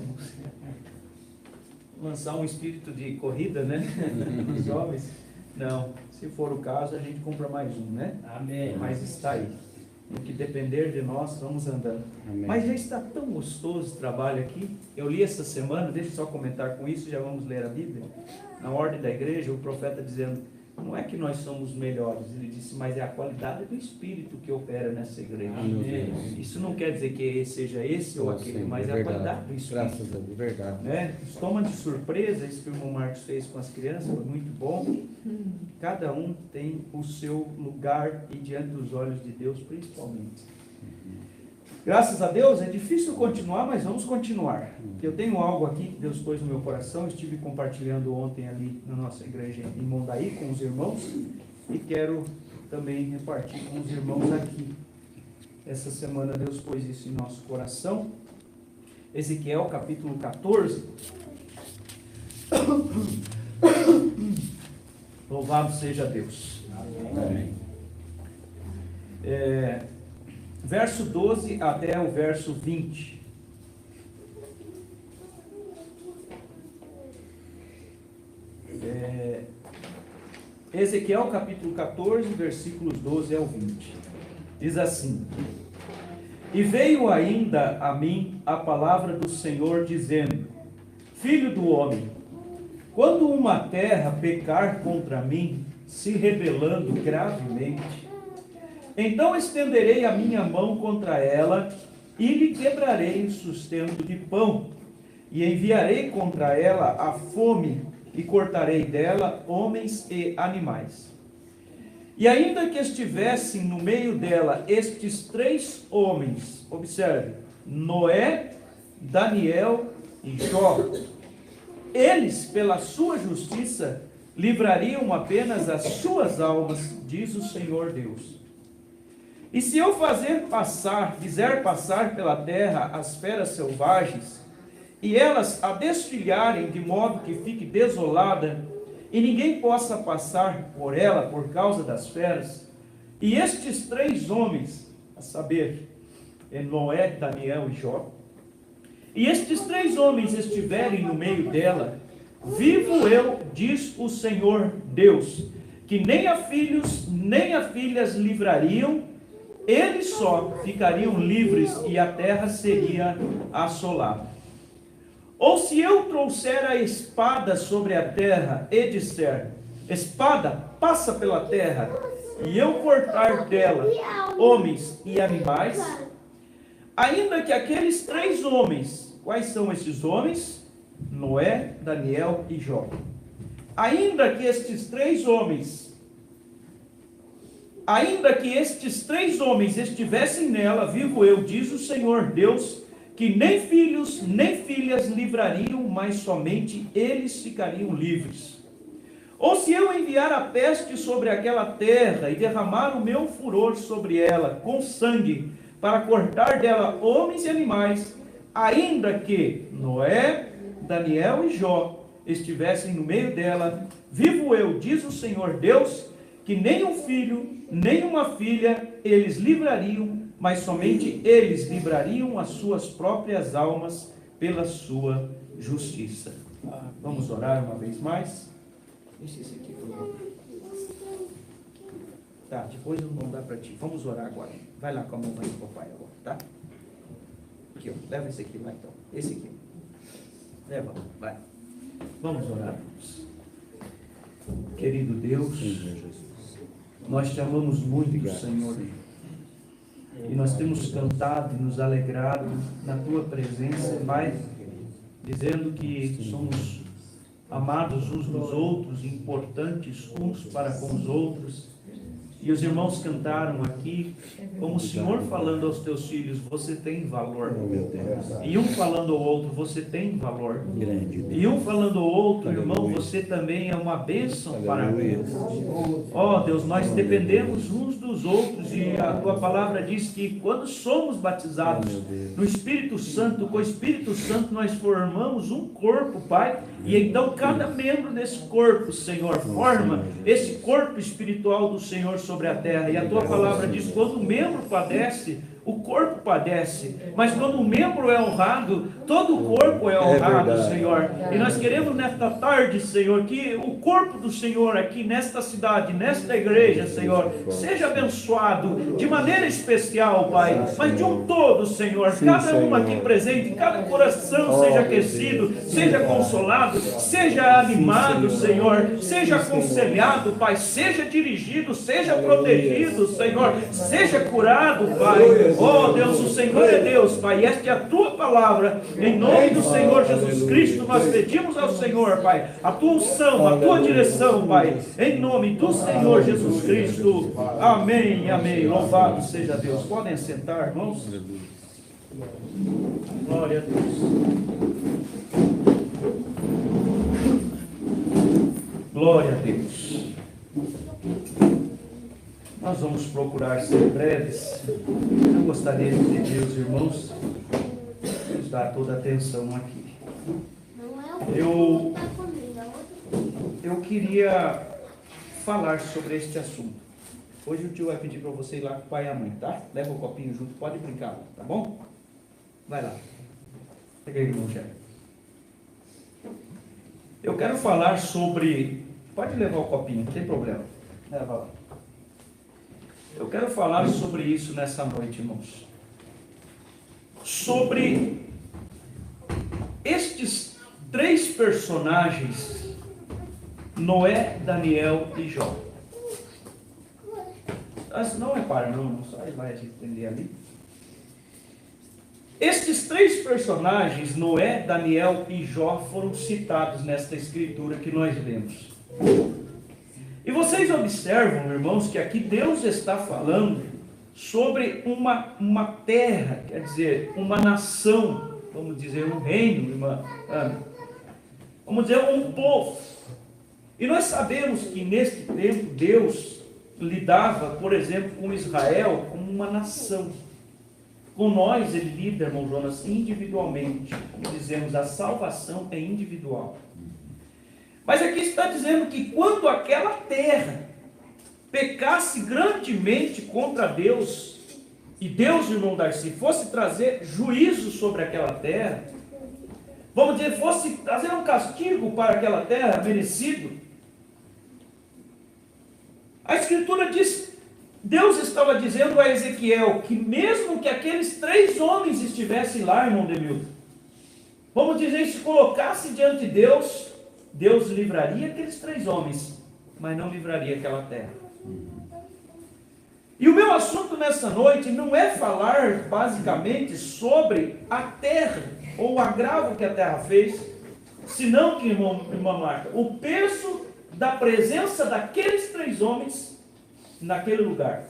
Lançar um espírito de corrida, né? Nos jovens. Não, se for o caso, a gente compra mais um, né? Amém. Mas está aí. No que depender de nós, vamos andando. Amém. Mas já está tão gostoso o trabalho aqui. Eu li essa semana, deixa eu só comentar com isso, já vamos ler a Bíblia. Na ordem da igreja, o profeta dizendo não é que nós somos melhores, ele disse, mas é a qualidade do Espírito que opera nessa igreja. Isso não quer dizer que seja esse ou aquele, mas é a qualidade do Espírito. Graças a Deus, verdade. Né? Nos toma de surpresa, isso que o irmão Marcos fez com as crianças, foi muito bom. Cada um tem o seu lugar e diante dos olhos de Deus, principalmente. Graças a Deus, é difícil continuar, mas vamos continuar. Eu tenho algo aqui que Deus pôs no meu coração, estive compartilhando ontem ali na nossa igreja em Mondaí com os irmãos e quero também repartir com os irmãos aqui. Essa semana Deus pôs isso em nosso coração. Ezequiel capítulo 14. Louvado seja Deus. Amém. Verso 12 até o verso 20. Ezequiel capítulo 14, versículos 12 ao 20. Diz assim: E veio ainda a mim a palavra do Senhor, dizendo: Filho do homem, quando uma terra pecar contra mim, se rebelando gravemente, então estenderei a minha mão contra ela e lhe quebrarei o sustento de pão, e enviarei contra ela a fome, e cortarei dela homens e animais. E ainda que estivessem no meio dela estes 3 homens, observe, Noé, Daniel e Jó, eles, pela sua justiça, livrariam apenas as suas almas, diz o Senhor Deus. E se eu fizer passar pela terra as feras selvagens, e elas a desfilharem de modo que fique desolada, e ninguém possa passar por ela por causa das feras, e estes 3 homens, a saber, Noé, Daniel e Jó, e estes 3 homens estiverem no meio dela, vivo eu, diz o Senhor Deus, que nem a filhos nem a filhas livrariam, eles só ficariam livres e a terra seria assolada. Ou se eu trouxer a espada sobre a terra e disser: espada, passa pela terra, e eu cortar dela homens e animais, ainda que aqueles 3 homens, quais são esses homens? Noé, Daniel e Jó. Ainda que estes 3 homens estivessem nela, vivo eu, diz o Senhor Deus, que nem filhos nem filhas livrariam, mas somente eles ficariam livres. Ou se eu enviar a peste sobre aquela terra e derramar o meu furor sobre ela com sangue, para cortar dela homens e animais, ainda que Noé, Daniel e Jó estivessem no meio dela, vivo eu, diz o Senhor Deus, que nem um filho, nem uma filha eles livrariam, mas somente eles livrariam as suas próprias almas pela sua justiça. Vamos orar uma vez mais? Deixa esse aqui, por favor. Tá, depois eu vou dar para ti. Vamos orar agora. Vai lá com a mão para o papai agora, tá? Aqui, ó. Leva esse aqui lá então. Esse aqui. Leva, vai. Vamos orar. Querido Deus, nós te amamos muito, Senhor. E nós temos cantado e nos alegrado na tua presença, Pai, dizendo que somos amados uns dos outros, importantes uns para com os outros. E os irmãos cantaram aqui, como o Senhor falando aos teus filhos, você tem valor. E um falando ao outro, você tem valor. E um falando ao outro, irmão, você também é uma bênção para Deus. Ó Deus, nós dependemos uns dos outros e a tua palavra diz que quando somos batizados no Espírito Santo, com o Espírito Santo nós formamos um corpo, Pai. E então cada membro desse corpo, Senhor, forma esse corpo espiritual do Senhor sobre a terra. E a tua palavra diz: quando o membro padece, o corpo padece, mas quando o membro é honrado, Todo o corpo é honrado, verdade. Senhor. E nós queremos nesta tarde, Senhor, que o corpo do Senhor aqui nesta cidade, nesta igreja, Senhor, seja abençoado de maneira especial, Pai. Mas de um todo, Senhor, cada um aqui presente, cada coração seja aquecido, seja consolado, seja animado, Senhor, seja aconselhado, Pai, seja dirigido, seja protegido, Senhor, seja curado, Pai. Oh Deus, o Senhor é Deus, Pai, e esta é a tua palavra. Em nome do Senhor Jesus Cristo, nós pedimos ao Senhor, Pai, a tua unção, a tua direção, Pai, em nome do Senhor Jesus Cristo. Amém, amém. Louvado seja Deus. Podem sentar, irmãos. Glória a Deus. Glória a Deus. Nós vamos procurar ser breves. Eu gostaria de pedir aos irmãos nos dar toda a atenção aqui. Eu queria falar sobre este assunto. Hoje o tio vai pedir para você ir lá com o pai e a mãe, tá? Leva o copinho junto, pode brincar lá, tá bom? Vai lá. Pega aí, irmão Jair. Eu quero falar sobre... Pode levar o copinho, não tem problema. Leva lá. Eu quero falar sobre isso nessa noite, irmãos. Sobre estes três personagens, Noé, Daniel e Jó. Mas não é par, não, só vai a gente entender ali. Estes três personagens, Noé, Daniel e Jó, foram citados nesta escritura que nós lemos. E vocês observam, irmãos, que aqui Deus está falando sobre uma terra, quer dizer, uma nação, vamos dizer, um reino, vamos dizer, um povo. E nós sabemos que neste tempo Deus lidava, por exemplo, com Israel como uma nação. Com nós ele lida, irmão Jonas, individualmente. Como dizemos, a salvação é individual. Mas aqui está dizendo que quando aquela terra pecasse grandemente contra Deus, e Deus, irmão Darcy, fosse trazer juízo sobre aquela terra, vamos dizer, fosse trazer um castigo para aquela terra merecido, a Escritura diz, Deus estava dizendo a Ezequiel que mesmo que aqueles três homens estivessem lá, irmão Demilton, vamos dizer, se colocasse diante de Deus, Deus livraria aqueles três homens, mas não livraria aquela terra. E o meu assunto nessa noite não é falar basicamente sobre a terra, ou o agravo que a terra fez, senão que, irmã Marta, o peso da presença daqueles três homens naquele lugar.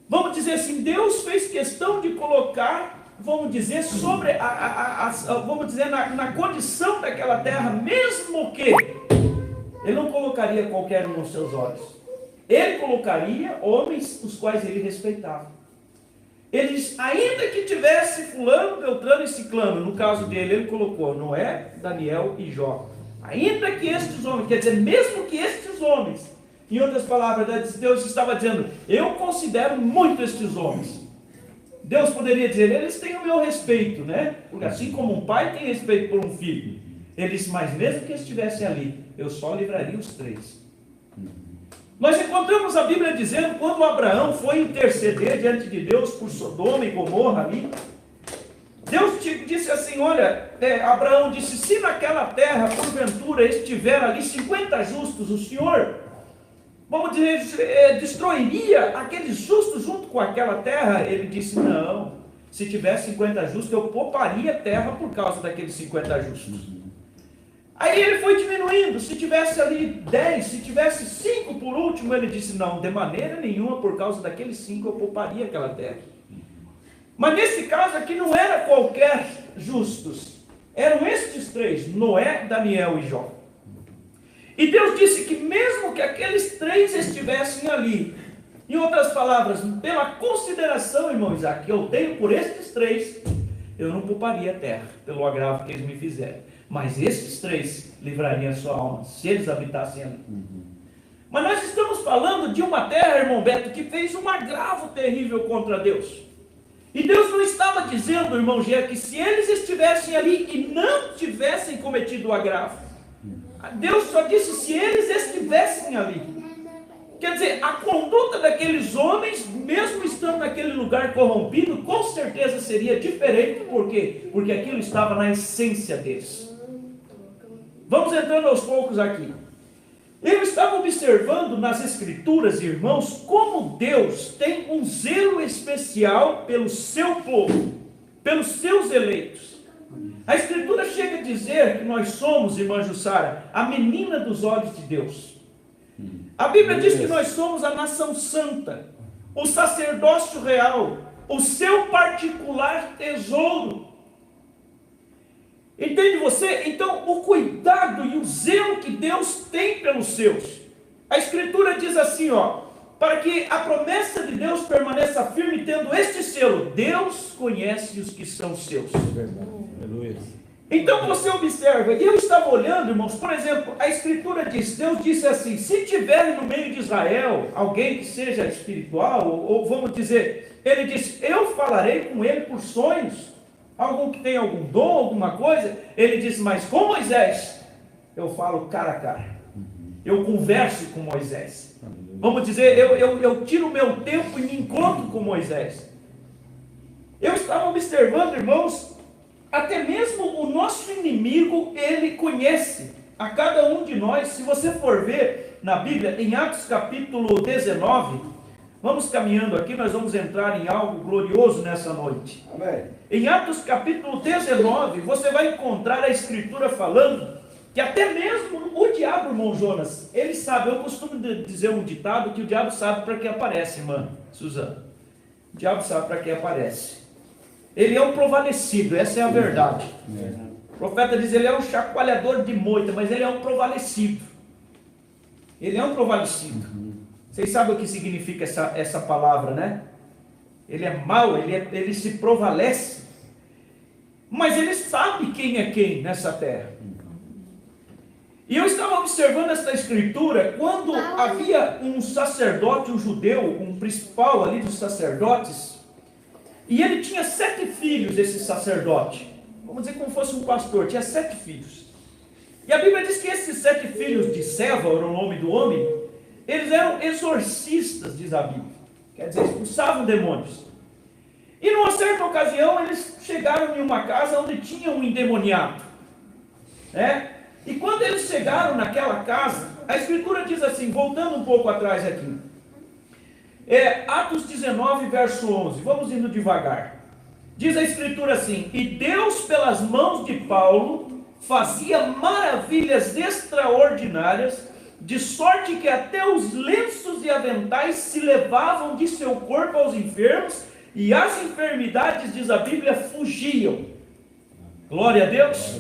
Vamos dizer assim, Deus fez questão de colocar, vamos dizer, sobre vamos dizer, na condição daquela terra, mesmo que ele não colocaria qualquer um nos seus olhos. Ele colocaria homens os quais ele respeitava. Ele diz, ainda que tivesse fulano, Beltrano e Ciclano, no caso dele, ele colocou Noé, Daniel e Jó. Ainda que estes homens, quer dizer, mesmo que estes homens, em outras palavras, Deus estava dizendo, eu considero muito estes homens. Deus poderia dizer, eles têm o meu respeito, né? Porque assim como um pai tem respeito por um filho, ele disse, mas mesmo que estivessem ali, eu só livraria os três. Nós encontramos a Bíblia dizendo, quando Abraão foi interceder diante de Deus por Sodoma e Gomorra ali, Deus disse assim, olha, Abraão disse, se naquela terra, porventura, estiver ali 50 justos, o Senhor, vamos dizer, destruiria aqueles justos junto com aquela terra? Ele disse, não, se tivesse 50 justos, eu pouparia a terra por causa daqueles 50 justos. Aí ele foi diminuindo, se tivesse ali 10, se tivesse 5 por último, ele disse, não, de maneira nenhuma, por causa daqueles 5 eu pouparia aquela terra. Mas nesse caso aqui não era qualquer justos, eram estes três, Noé, Daniel e Jó. E Deus disse que mesmo que aqueles três estivessem ali, em outras palavras, pela consideração, irmão Isaac, que eu tenho por estes três, eu não pouparia a terra, pelo agravo que eles me fizeram. Mas esses três livrariam a sua alma, se eles habitassem ali. Mas nós estamos falando de uma terra, irmão Beto, que fez um agravo terrível contra Deus. E Deus não estava dizendo, irmão Gé, que se eles estivessem ali e não tivessem cometido o agravo. Deus só disse se eles estivessem ali. Quer dizer, a conduta daqueles homens, mesmo estando naquele lugar corrompido, com certeza seria diferente. Por quê? Porque aquilo estava na essência deles. Vamos entrando aos poucos aqui. Eu estava observando nas Escrituras, irmãos, como Deus tem um zelo especial pelo seu povo, pelos seus eleitos. A Escritura chega a dizer que nós somos, irmã Jussara, a menina dos olhos de Deus. A Bíblia diz que nós somos a nação santa, o sacerdócio real, o seu particular tesouro. Entende você? Então, o cuidado e o zelo que Deus tem pelos seus. A Escritura diz assim, ó, para que a promessa de Deus permaneça firme, tendo este selo: Deus conhece os que são seus. Então você observa, e eu estava olhando, irmãos, por exemplo, a Escritura diz, Deus disse assim: se tiver no meio de Israel alguém que seja espiritual, ou vamos dizer, ele disse, eu falarei com ele por sonhos. Algum que tem algum dom, alguma coisa, ele disse, mas com Moisés eu falo cara a cara, eu converso com Moisés. Vamos dizer, eu tiro o meu tempo e me encontro com Moisés. Eu estava observando, irmãos, até mesmo o nosso inimigo, ele conhece a cada um de nós. Se você for ver na Bíblia, em Atos capítulo 19, vamos caminhando aqui, nós vamos entrar em algo glorioso nessa noite. Amém. Em Atos capítulo 19, você vai encontrar a Escritura falando que até mesmo o diabo, irmão Jonas, ele sabe. Eu costumo dizer um ditado que o diabo sabe para que aparece, irmã Suzana. O diabo sabe para que aparece. Ele é um provalecido, essa é a verdade. O profeta diz, ele é um chacoalhador de moita, mas ele é um provalecido. Ele é um provalecido. Vocês sabem o que significa essa palavra, né? Ele é mau, ele se provalece. Mas ele sabe quem é quem nessa terra. E eu estava observando essa escritura, quando havia um sacerdote, um judeu, um principal ali dos sacerdotes, e ele tinha 7 filhos, esse sacerdote. Vamos dizer como fosse um pastor, tinha 7 filhos. E a Bíblia diz que esses 7 filhos de Seva, era o nome do homem, eles eram exorcistas, diz a Bíblia. Quer dizer, expulsavam demônios. E numa certa ocasião, eles chegaram em uma casa onde tinha um endemoniado. Né? E quando eles chegaram naquela casa, a Escritura diz assim, voltando um pouco atrás aqui. Atos 19, verso 11. Vamos indo devagar. Diz a Escritura assim: e Deus, pelas mãos de Paulo, fazia maravilhas extraordinárias, de sorte que até os lenços e aventais se levavam de seu corpo aos enfermos, e as enfermidades, diz a Bíblia, fugiam. Glória a Deus.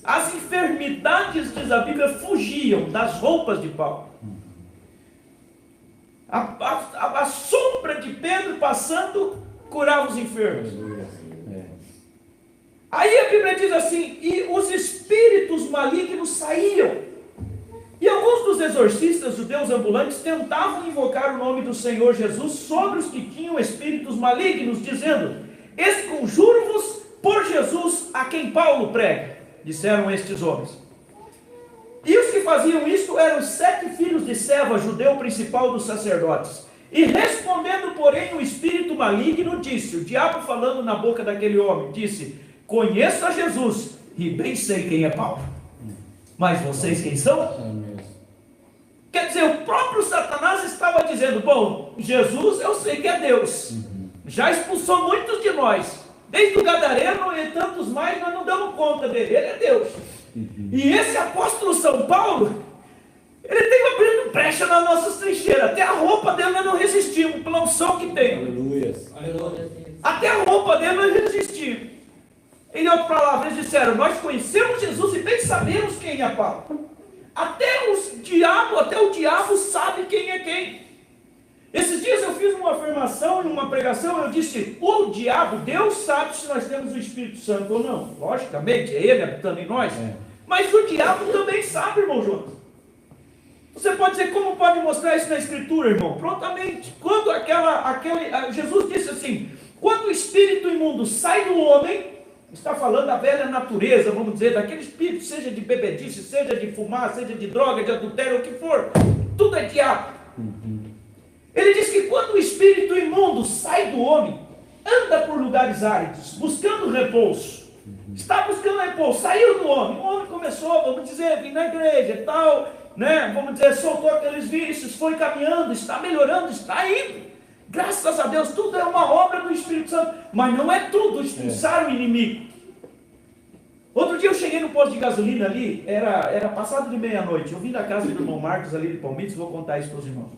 As enfermidades, diz a Bíblia, fugiam das roupas de Paulo. A sombra de Pedro passando curava os enfermos. Aí a Bíblia diz assim: e os espíritos malignos saíam. E alguns dos exorcistas judeus ambulantes tentavam invocar o nome do Senhor Jesus sobre os que tinham espíritos malignos, dizendo: esconjuro-vos por Jesus a quem Paulo prega, disseram estes homens. E os que faziam isso eram 7 filhos de Seva, judeu principal dos sacerdotes. E respondendo, porém, o espírito maligno disse, o diabo falando na boca daquele homem, disse: conheço a Jesus e bem sei quem é Paulo, mas vocês quem são? Quer dizer, o próprio Satanás estava dizendo: bom, Jesus eu sei que é Deus, já expulsou muitos de nós, desde o gadareno e tantos mais, nós não damos conta dele, ele é Deus. E esse apóstolo São Paulo, ele tem abrindo brecha nas nossas trincheiras, até a roupa dele nós não resistimos, pela unção que tem. Aleluia. Até a roupa dele nós resistimos. Em outras palavras, eles disseram: nós conhecemos Jesus e bem sabemos quem é Paulo. Até o diabo sabe quem é quem. Esses dias eu fiz uma afirmação, numa pregação, eu disse: o diabo, Deus sabe se nós temos o Espírito Santo ou não. Logicamente, é ele habitando em nós. Mas o diabo também sabe, irmão João. Você pode dizer, como pode mostrar isso na Escritura, irmão? Prontamente, quando Jesus disse assim: Quando o espírito imundo sai do homem, está falando da velha natureza, vamos dizer, daquele espírito, seja de bebedice, seja de fumar, seja de droga, de adultério, o que for, tudo é diabo. Ele diz que quando o espírito imundo sai do homem, anda por lugares áridos, buscando repouso. Está buscando repouso, saiu do homem. O homem começou, vamos dizer, vir na igreja e tal, né? Vamos dizer, soltou aqueles vícios, foi caminhando, está melhorando, está indo. Graças a Deus, tudo é uma obra do Espírito Santo, mas não é tudo expulsar o inimigo. Outro dia eu cheguei no posto de gasolina ali, era passado de meia-noite. Eu vim da casa do irmão Marcos ali de Palmitos, vou contar isso para os irmãos.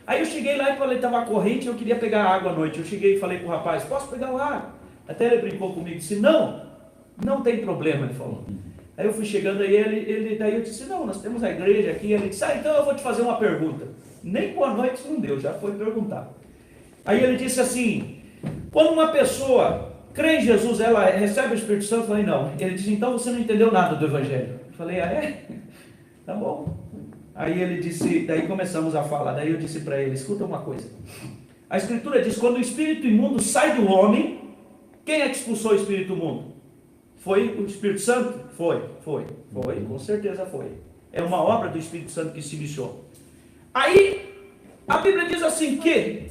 Aí eu cheguei lá e falei, estava corrente, eu queria pegar água à noite. Eu cheguei e falei para o rapaz, posso pegar uma água? Até ele brincou comigo, disse, não tem problema, ele falou. Aí eu fui chegando aí, daí eu disse, não, nós temos a igreja aqui. Ele disse, então eu vou te fazer uma pergunta. Nem boa noite não deu, já foi perguntar. Aí ele disse assim, quando uma pessoa crê em Jesus, ela recebe o Espírito Santo? Eu falei, não. Ele disse, então você não entendeu nada do Evangelho. Eu falei, ah é? Tá bom. Aí ele disse, daí começamos a falar, daí eu disse para ele, escuta uma coisa. A Escritura diz, quando o espírito imundo sai do homem, quem é que expulsou o espírito imundo? Foi o Espírito Santo? Foi, com certeza foi. É uma obra do Espírito Santo que se iniciou. Aí, a Bíblia diz assim que,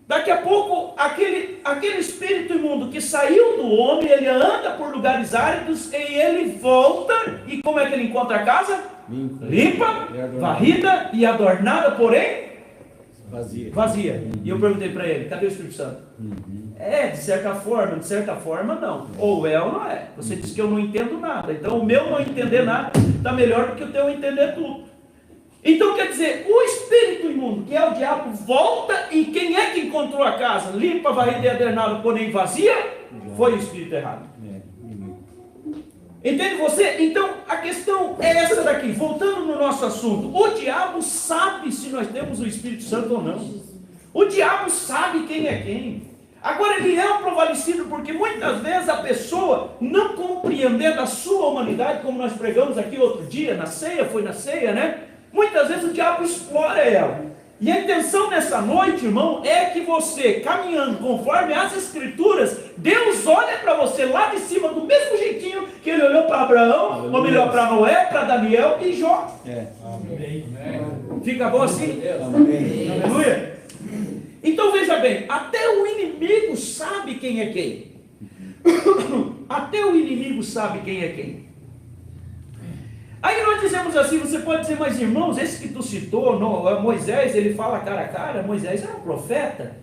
daqui a pouco, aquele espírito imundo que saiu do homem, ele anda por lugares áridos, e ele volta, e como é que ele encontra a casa? Limpa, varrida e adornada, porém vazia. E eu perguntei para ele, cadê o Espírito Santo? De certa forma não. Ou é ou não é. Você disse que eu não entendo nada. Então o meu não entender nada está melhor do que o teu entender tudo. Então quer dizer, o espírito imundo, que é o diabo, volta, e quem é que encontrou a casa? Limpa, varrida e adornada, porém vazia? Foi o espírito errado. Entende você? Então a questão é essa daqui, voltando no nosso assunto. O diabo sabe se nós temos o Espírito Santo ou não. O diabo sabe quem é quem. Agora ele é um provalecido porque muitas vezes a pessoa, não compreendendo a sua humanidade, como nós pregamos aqui outro dia, foi na ceia, né? Muitas vezes o diabo explora ela. E a intenção nessa noite, irmão, é que você, caminhando conforme as Escrituras, Deus olha para você lá de cima do mesmo jeitinho que ele olhou para Abraão, ou melhor, para Noé, para Daniel e Jó. Fica bom assim? Aleluia. Então veja bem, até o inimigo sabe quem é quem. Até o inimigo sabe quem é quem. Aí nós dizemos assim, você pode dizer, mas irmãos, esse que tu citou, Moisés, ele fala cara a cara, Moisés era um profeta.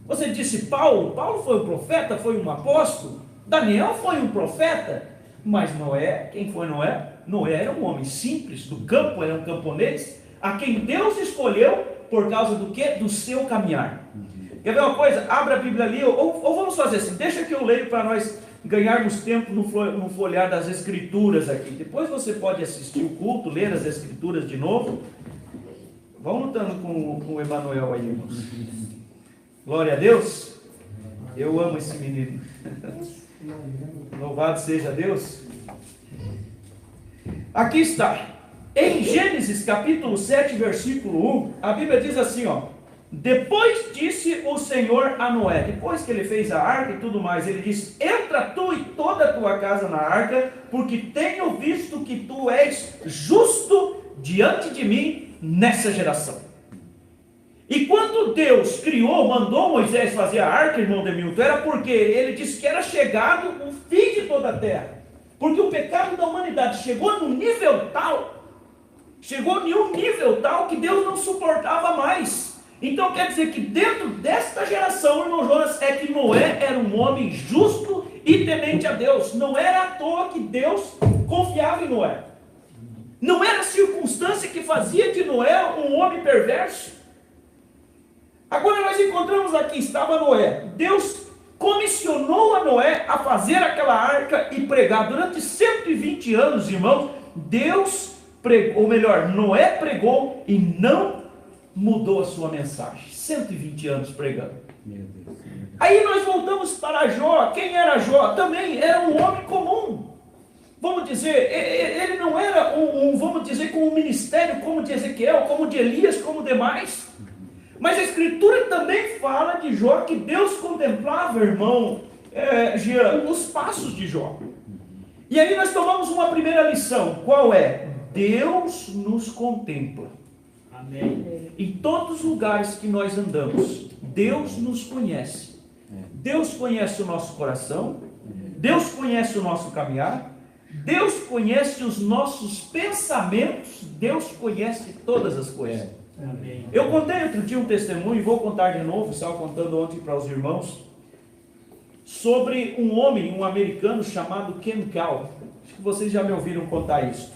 Você disse Paulo foi um profeta, foi um apóstolo, Daniel foi um profeta, mas Noé, quem foi Noé? Noé era um homem simples, do campo, era um camponês, a quem Deus escolheu por causa do quê? Do seu caminhar. Quer ver uma coisa? Abra a Bíblia ali, ou vamos fazer assim, deixa que eu leio para nós ganharmos tempo no folhear das Escrituras aqui. Depois você pode assistir o culto, ler as Escrituras de novo. Vão lutando com o Emanuel aí, irmãos. Glória a Deus. Eu amo esse menino. Louvado seja Deus. Aqui está. Em Gênesis capítulo 7, versículo 1, a Bíblia diz assim, ó. Depois disse o Senhor a Noé, depois que ele fez a arca e tudo mais, ele disse, entra tu e toda a tua casa na arca, porque tenho visto que tu és justo diante de mim nessa geração. E quando Deus mandou Moisés fazer a arca, irmão Demilton, era porque ele disse que era chegado o fim de toda a terra, porque o pecado da humanidade chegou num nível tal que Deus não suportava mais. Então quer dizer que dentro desta geração, irmão Jonas, é que Noé era um homem justo e temente a Deus. Não era à toa que Deus confiava em Noé. Não era a circunstância que fazia de Noé um homem perverso. Agora nós encontramos aqui, estava Noé. Deus comissionou a Noé a fazer aquela arca e pregar. Durante 120 anos, irmãos, Deus pregou, ou melhor, Noé pregou e não mudou a sua mensagem. 120 anos pregando. Aí nós voltamos para Jó. Quem era Jó? Também era um homem comum. Vamos dizer, ele não era vamos dizer, com um ministério como de Ezequiel, como de Elias, como demais. Mas a Escritura também fala de Jó que Deus contemplava, irmão Jean, os passos de Jó. E aí nós tomamos uma primeira lição. Qual é? Deus nos contempla. Amém. Em todos os lugares que nós andamos, Deus nos conhece. Deus conhece o nosso coração. Deus conhece o nosso caminhar. Deus conhece os nossos pensamentos. Deus conhece todas as coisas. Amém. Eu contei outro dia um testemunho e vou contar de novo, estava contando ontem para os irmãos, sobre um homem, um americano chamado Ken Gall. Acho que vocês já me ouviram contar isso.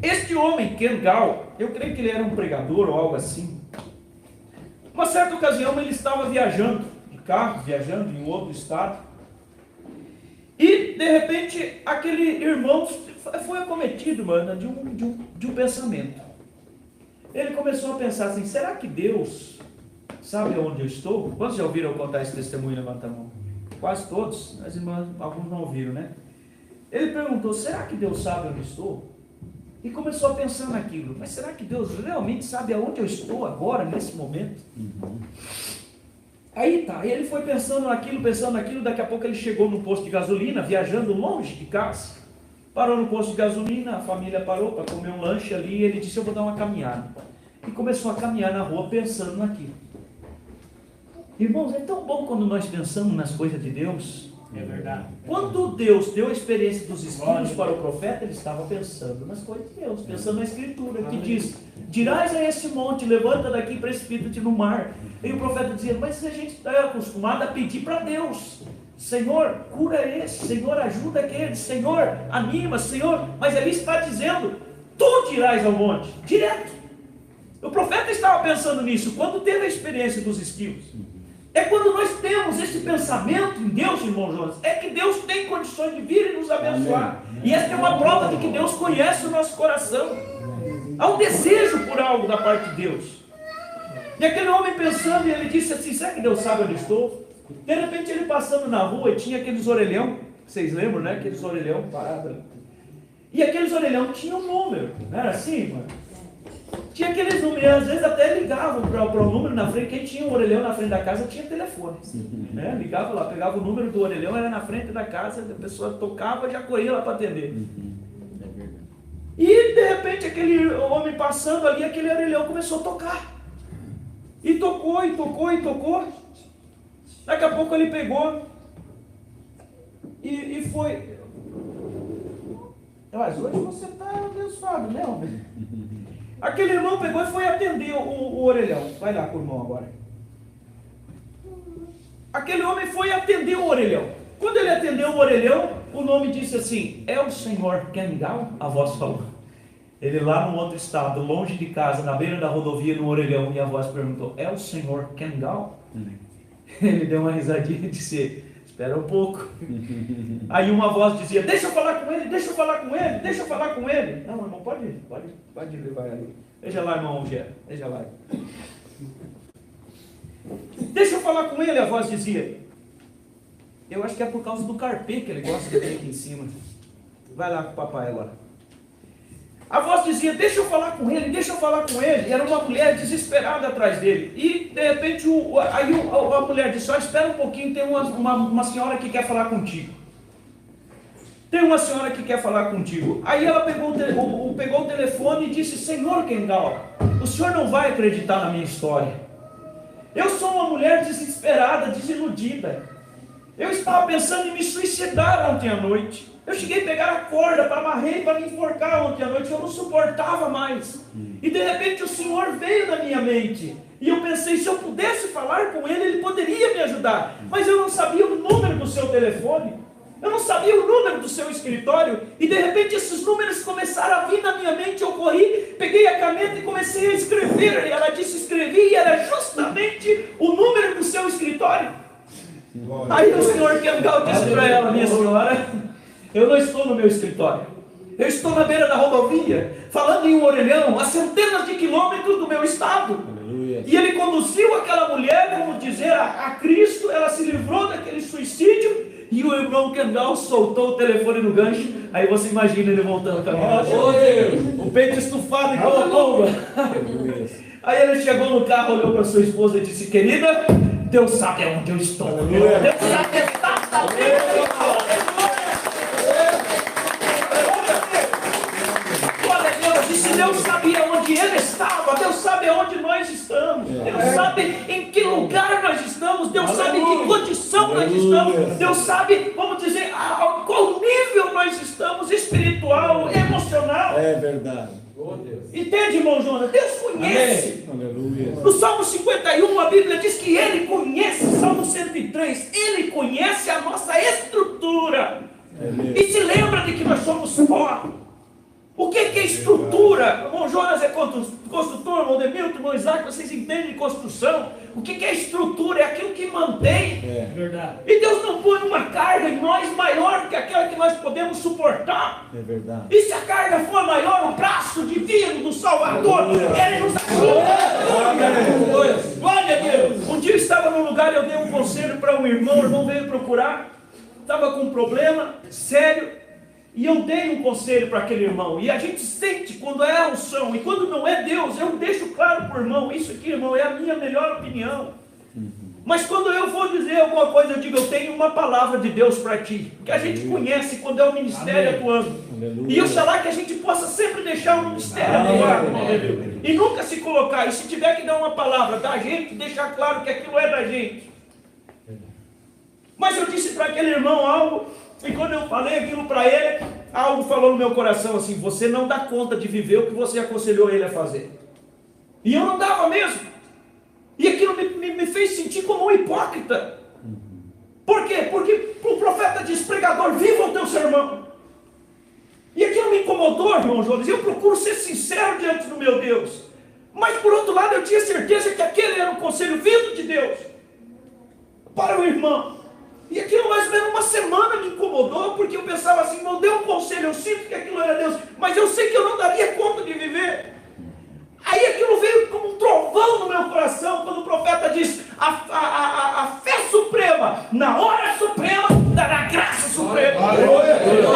Este homem, Ken Gall, eu creio que ele era um pregador ou algo assim. Uma certa ocasião ele estava viajando de carro, viajando em outro estado. E de repente aquele irmão foi acometido, mano, de um pensamento. Ele começou a pensar assim: será que Deus sabe onde eu estou? Quantos já ouviram eu contar esse testemunho? Levanta a mão. Quase todos, as irmãs, alguns não ouviram, né? Ele perguntou: será que Deus sabe onde estou? E começou a pensar naquilo. Mas será que Deus realmente sabe aonde eu estou agora, nesse momento? Aí tá, ele foi pensando naquilo, daqui a pouco ele chegou no posto de gasolina, viajando longe de casa. Parou no posto de gasolina, a família parou para comer um lanche ali, e ele disse: eu vou dar uma caminhada. E começou a caminhar na rua pensando naquilo. Irmãos, é tão bom quando nós pensamos nas coisas de Deus. É verdade. Quando Deus deu a experiência dos espíritos para o profeta, ele estava pensando nas coisas de Deus, pensando na Escritura, que diz: dirás a esse monte, levanta daqui e precipita-te no mar. E o profeta dizia: mas a gente está acostumado a pedir para Deus: Senhor, cura esse, Senhor, ajuda aquele, Senhor, anima, Senhor. Mas ele está dizendo: tu dirás ao monte, direto. O profeta estava pensando nisso quando teve a experiência dos esquilos. É quando nós temos esse pensamento em Deus, irmão Jonas, é que Deus tem condições de vir e nos abençoar. E essa é uma prova de que Deus conhece o nosso coração. Há um desejo por algo da parte de Deus. E aquele homem pensando, ele disse assim: será que Deus sabe onde estou? De repente ele passando na rua e tinha aqueles orelhão, vocês lembram, né? Aqueles orelhão parados. E aqueles orelhão tinham um número, não era assim, mano? Tinha aqueles números, às vezes até ligavam para o número na frente. Quem tinha um orelhão na frente da casa tinha telefone, né? Ligava lá, pegava o número do orelhão, era na frente da casa, a pessoa tocava e já corria lá para atender. E de repente aquele homem passando ali, aquele orelhão começou a tocar. E tocou, e tocou, e tocou. Daqui a pouco ele pegou e foi. Mas hoje você está abençoado, né, homem? Aquele irmão pegou e foi atender o orelhão. Vai lá com o irmão agora. Aquele homem foi atender o orelhão. Quando ele atendeu o orelhão, o nome disse assim: é o senhor Ken Gall? A voz falou. Ele lá no outro estado, longe de casa, na beira da rodovia, no orelhão, e a voz perguntou: é o senhor Ken Gall? Ele deu uma risadinha e disse: espera um pouco. Aí uma voz dizia: deixa eu falar com ele, deixa eu falar com ele, deixa eu falar com ele. Não, irmão, pode levar ali. Veja lá, irmão Gé, veja lá. Deixa eu falar com ele, a voz dizia. Eu acho que é por causa do carpê que ele gosta de ter aqui em cima. Vai lá com o papai agora. A voz dizia: deixa eu falar com ele, deixa eu falar com ele. E era uma mulher desesperada atrás dele. E de repente a mulher disse: espera um pouquinho, tem uma senhora que quer falar contigo. Tem uma senhora que quer falar contigo. Aí ela pegou o telefone e disse: senhor Ken Gall, o senhor não vai acreditar na minha história. Eu sou uma mulher desesperada, desiludida. Eu estava pensando em me suicidar ontem à noite. Eu cheguei a pegar a corda, amarrei para me enforcar ontem à noite. Eu não suportava mais. E de repente o Senhor veio na minha mente. E eu pensei: se eu pudesse falar com ele, ele poderia me ajudar. Mas eu não sabia o número do seu telefone. Eu não sabia o número do seu escritório. E de repente esses números começaram a vir na minha mente. Eu corri, peguei a caneta e comecei a escrever. Ela disse: escrevi, e era justamente o número do seu escritório. Aí o senhor Ken Gall disse para ela: minha senhora, eu não estou no meu escritório. Eu estou na beira da rodovia, falando em um orelhão, a centenas de quilômetros do meu estado. Aleluia. E ele conduziu aquela mulher, vamos dizer, a Cristo. Ela se livrou daquele suicídio. E o irmão Ken Gall soltou o telefone no gancho. Aí você imagina ele voltando a caminhar. O peito estufado igual a bomba. Aí ele chegou no carro, olhou para sua esposa e disse: querida, Deus sabe onde eu estou. Deus sabe exatamente onde eu estou. E se Deus sabia onde ele estava, Deus sabe onde nós estamos. Deus sabe em que lugar nós estamos. Deus sabe em que condição nós estamos. Deus sabe, vamos dizer, a qual nível nós estamos, espiritual, emocional. É verdade. Entende, irmão Jonas? Deus conhece. Aleluia. No Salmo 51, a Bíblia diz que Ele conhece. Salmo 103, Ele conhece a nossa estrutura. E se lembra de que nós somos pó. O que é estrutura? Irmão Jonas é construtor, irmão Demilton, irmão Isaac, vocês entendem de construção. O que é estrutura? É aquilo que mantém. Verdade. E Deus não põe uma carga em nós maior do que aquela que nós podemos suportar. É verdade. E se a carga for maior, o braço divino do Salvador, Ele nos ajuda. Glória a Deus. Um dia eu estava num lugar e eu dei um conselho para um irmão, o irmão veio procurar, estava com um problema sério. E eu dei um conselho para aquele irmão. E a gente sente quando é a unção. E quando não é Deus, eu deixo claro para o irmão: isso aqui, irmão, é a minha melhor opinião. Mas quando eu vou dizer alguma coisa, eu digo: eu tenho uma palavra de Deus para ti. Que a gente conhece quando é o ministério atuando. E oxalá que a gente possa sempre deixar o ministério atuar. E nunca se colocar. E se tiver que dar uma palavra da gente, deixar claro que aquilo é da gente. Mas eu disse para aquele irmão algo. E quando eu falei aquilo para ele, algo falou no meu coração assim: você não dá conta de viver o que você aconselhou ele a fazer. E eu não dava mesmo. E aquilo me fez sentir como um hipócrita. Por quê? Porque o profeta diz: pregador, viva o teu sermão. E aquilo me incomodou, irmão Jonas. Eu procuro ser sincero diante do meu Deus. Mas por outro lado, eu tinha certeza que aquele era um conselho vindo de Deus para o irmão. E aquilo mais ou menos uma semana me incomodou, porque eu pensava assim: não deu um conselho, eu sinto que aquilo era Deus, mas eu sei que eu não daria conta de viver. Aí aquilo veio como um trovão no meu coração, quando o profeta diz: a fé suprema, na hora suprema, dará graça suprema.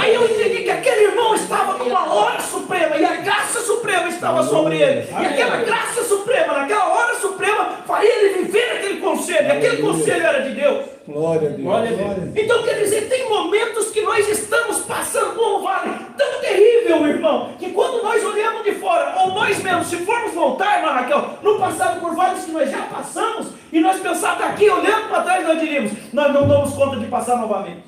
Aí eu entendi que aquele irmão estava numa hora suprema, e a graça suprema estava sobre ele. E aquela graça suprema, naquela hora suprema, faria ele viver aquele conselho, e aquele conselho era de Deus. Glória a Deus. Glória a Deus. Então quer dizer, tem momentos que nós estamos passando por um vale tão terrível, irmão, que quando nós olhamos de fora, ou nós mesmos, se formos voltar, irmã Raquel, no passado por vales que nós já passamos, e nós pensarmos daqui, olhando para trás, nós diríamos: nós não damos conta de passar novamente.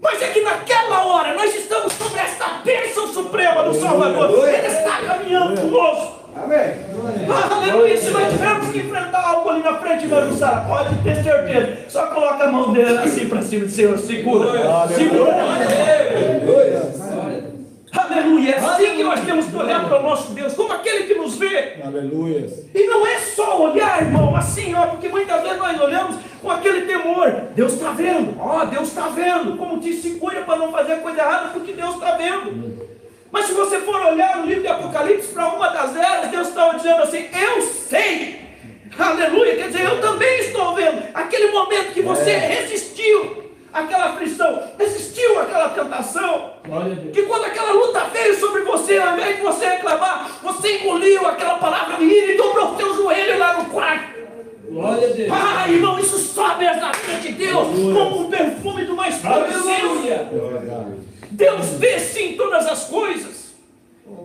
Mas é que naquela hora nós estamos sobre esta bênção suprema do Salvador. Ele está caminhando conosco. Amém. Aleluia. Se nós tivermos que enfrentar algo ali na frente, vai usar, pode ter certeza. Só coloca a mão dele assim para cima do Senhor. Segura. Segura. Aleluia. É assim que nós temos que olhar para o nosso Deus, como aquele que nos vê. Aleluia. E não é só olhar, irmão, assim, ó, porque muitas vezes nós olhamos com aquele temor: Deus está vendo, ó, Deus está vendo. Como disse, se cuida para não fazer coisa errada, porque Deus está vendo. Mas se você for olhar no livro de Apocalipse, para uma das eras, Deus estava dizendo assim: eu sei. Aleluia. Quer dizer, eu também estou vendo. Aquele momento que você resistiu àquela aflição, resistiu àquela tentação, que quando aquela luta veio sobre você, ao invés de você reclamar, você engoliu aquela palavra de ira e dobrou o teu joelho lá no quarto. Glória a Deus. Ah, irmão, isso sobe na frente de Deus como um perfume do mais puro incenso. Deus vê sim todas as coisas.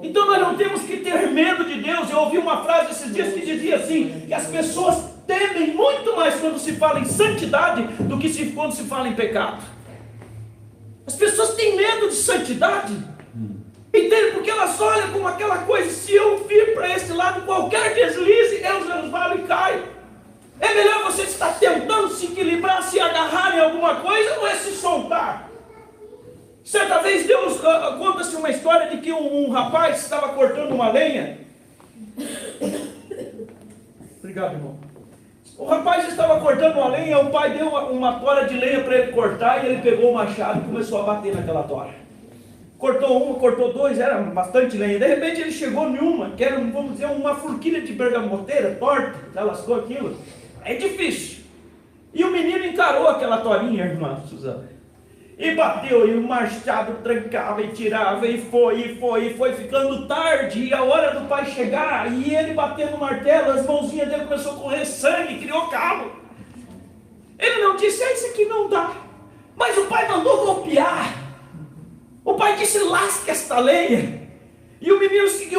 Então nós não temos que ter medo de Deus. Eu ouvi uma frase esses dias que dizia assim: que as pessoas temem muito mais quando se fala em santidade do que quando se fala em pecado. As pessoas têm medo de santidade. Entende? Porque elas olham como aquela coisa: se eu vir para esse lado, qualquer deslize, eu resvalo e caio. É melhor você estar tentando se equilibrar, se agarrar em alguma coisa, ou é se soltar. Certa vez Deus conta-se uma história de que um rapaz estava cortando uma lenha. Obrigado, irmão. O rapaz estava cortando uma lenha, o pai deu uma tora de lenha para ele cortar, e ele pegou o machado e começou a bater naquela tora. Cortou uma, cortou dois, era bastante lenha. De repente ele chegou em uma, que era, vamos dizer, uma forquilha de bergamoteira, torta, já lascou aquilo. É difícil. E o menino encarou aquela torinha, irmã Suzana. E bateu, e o machado trancava e tirava, e foi ficando tarde, e a hora do pai chegar, e ele batendo no martelo, as mãozinhas dele começou a correr sangue, criou calo. Ele não disse, isso aqui não dá. Mas o pai mandou golpear. O pai disse, lasque esta lenha. E o menino seguiu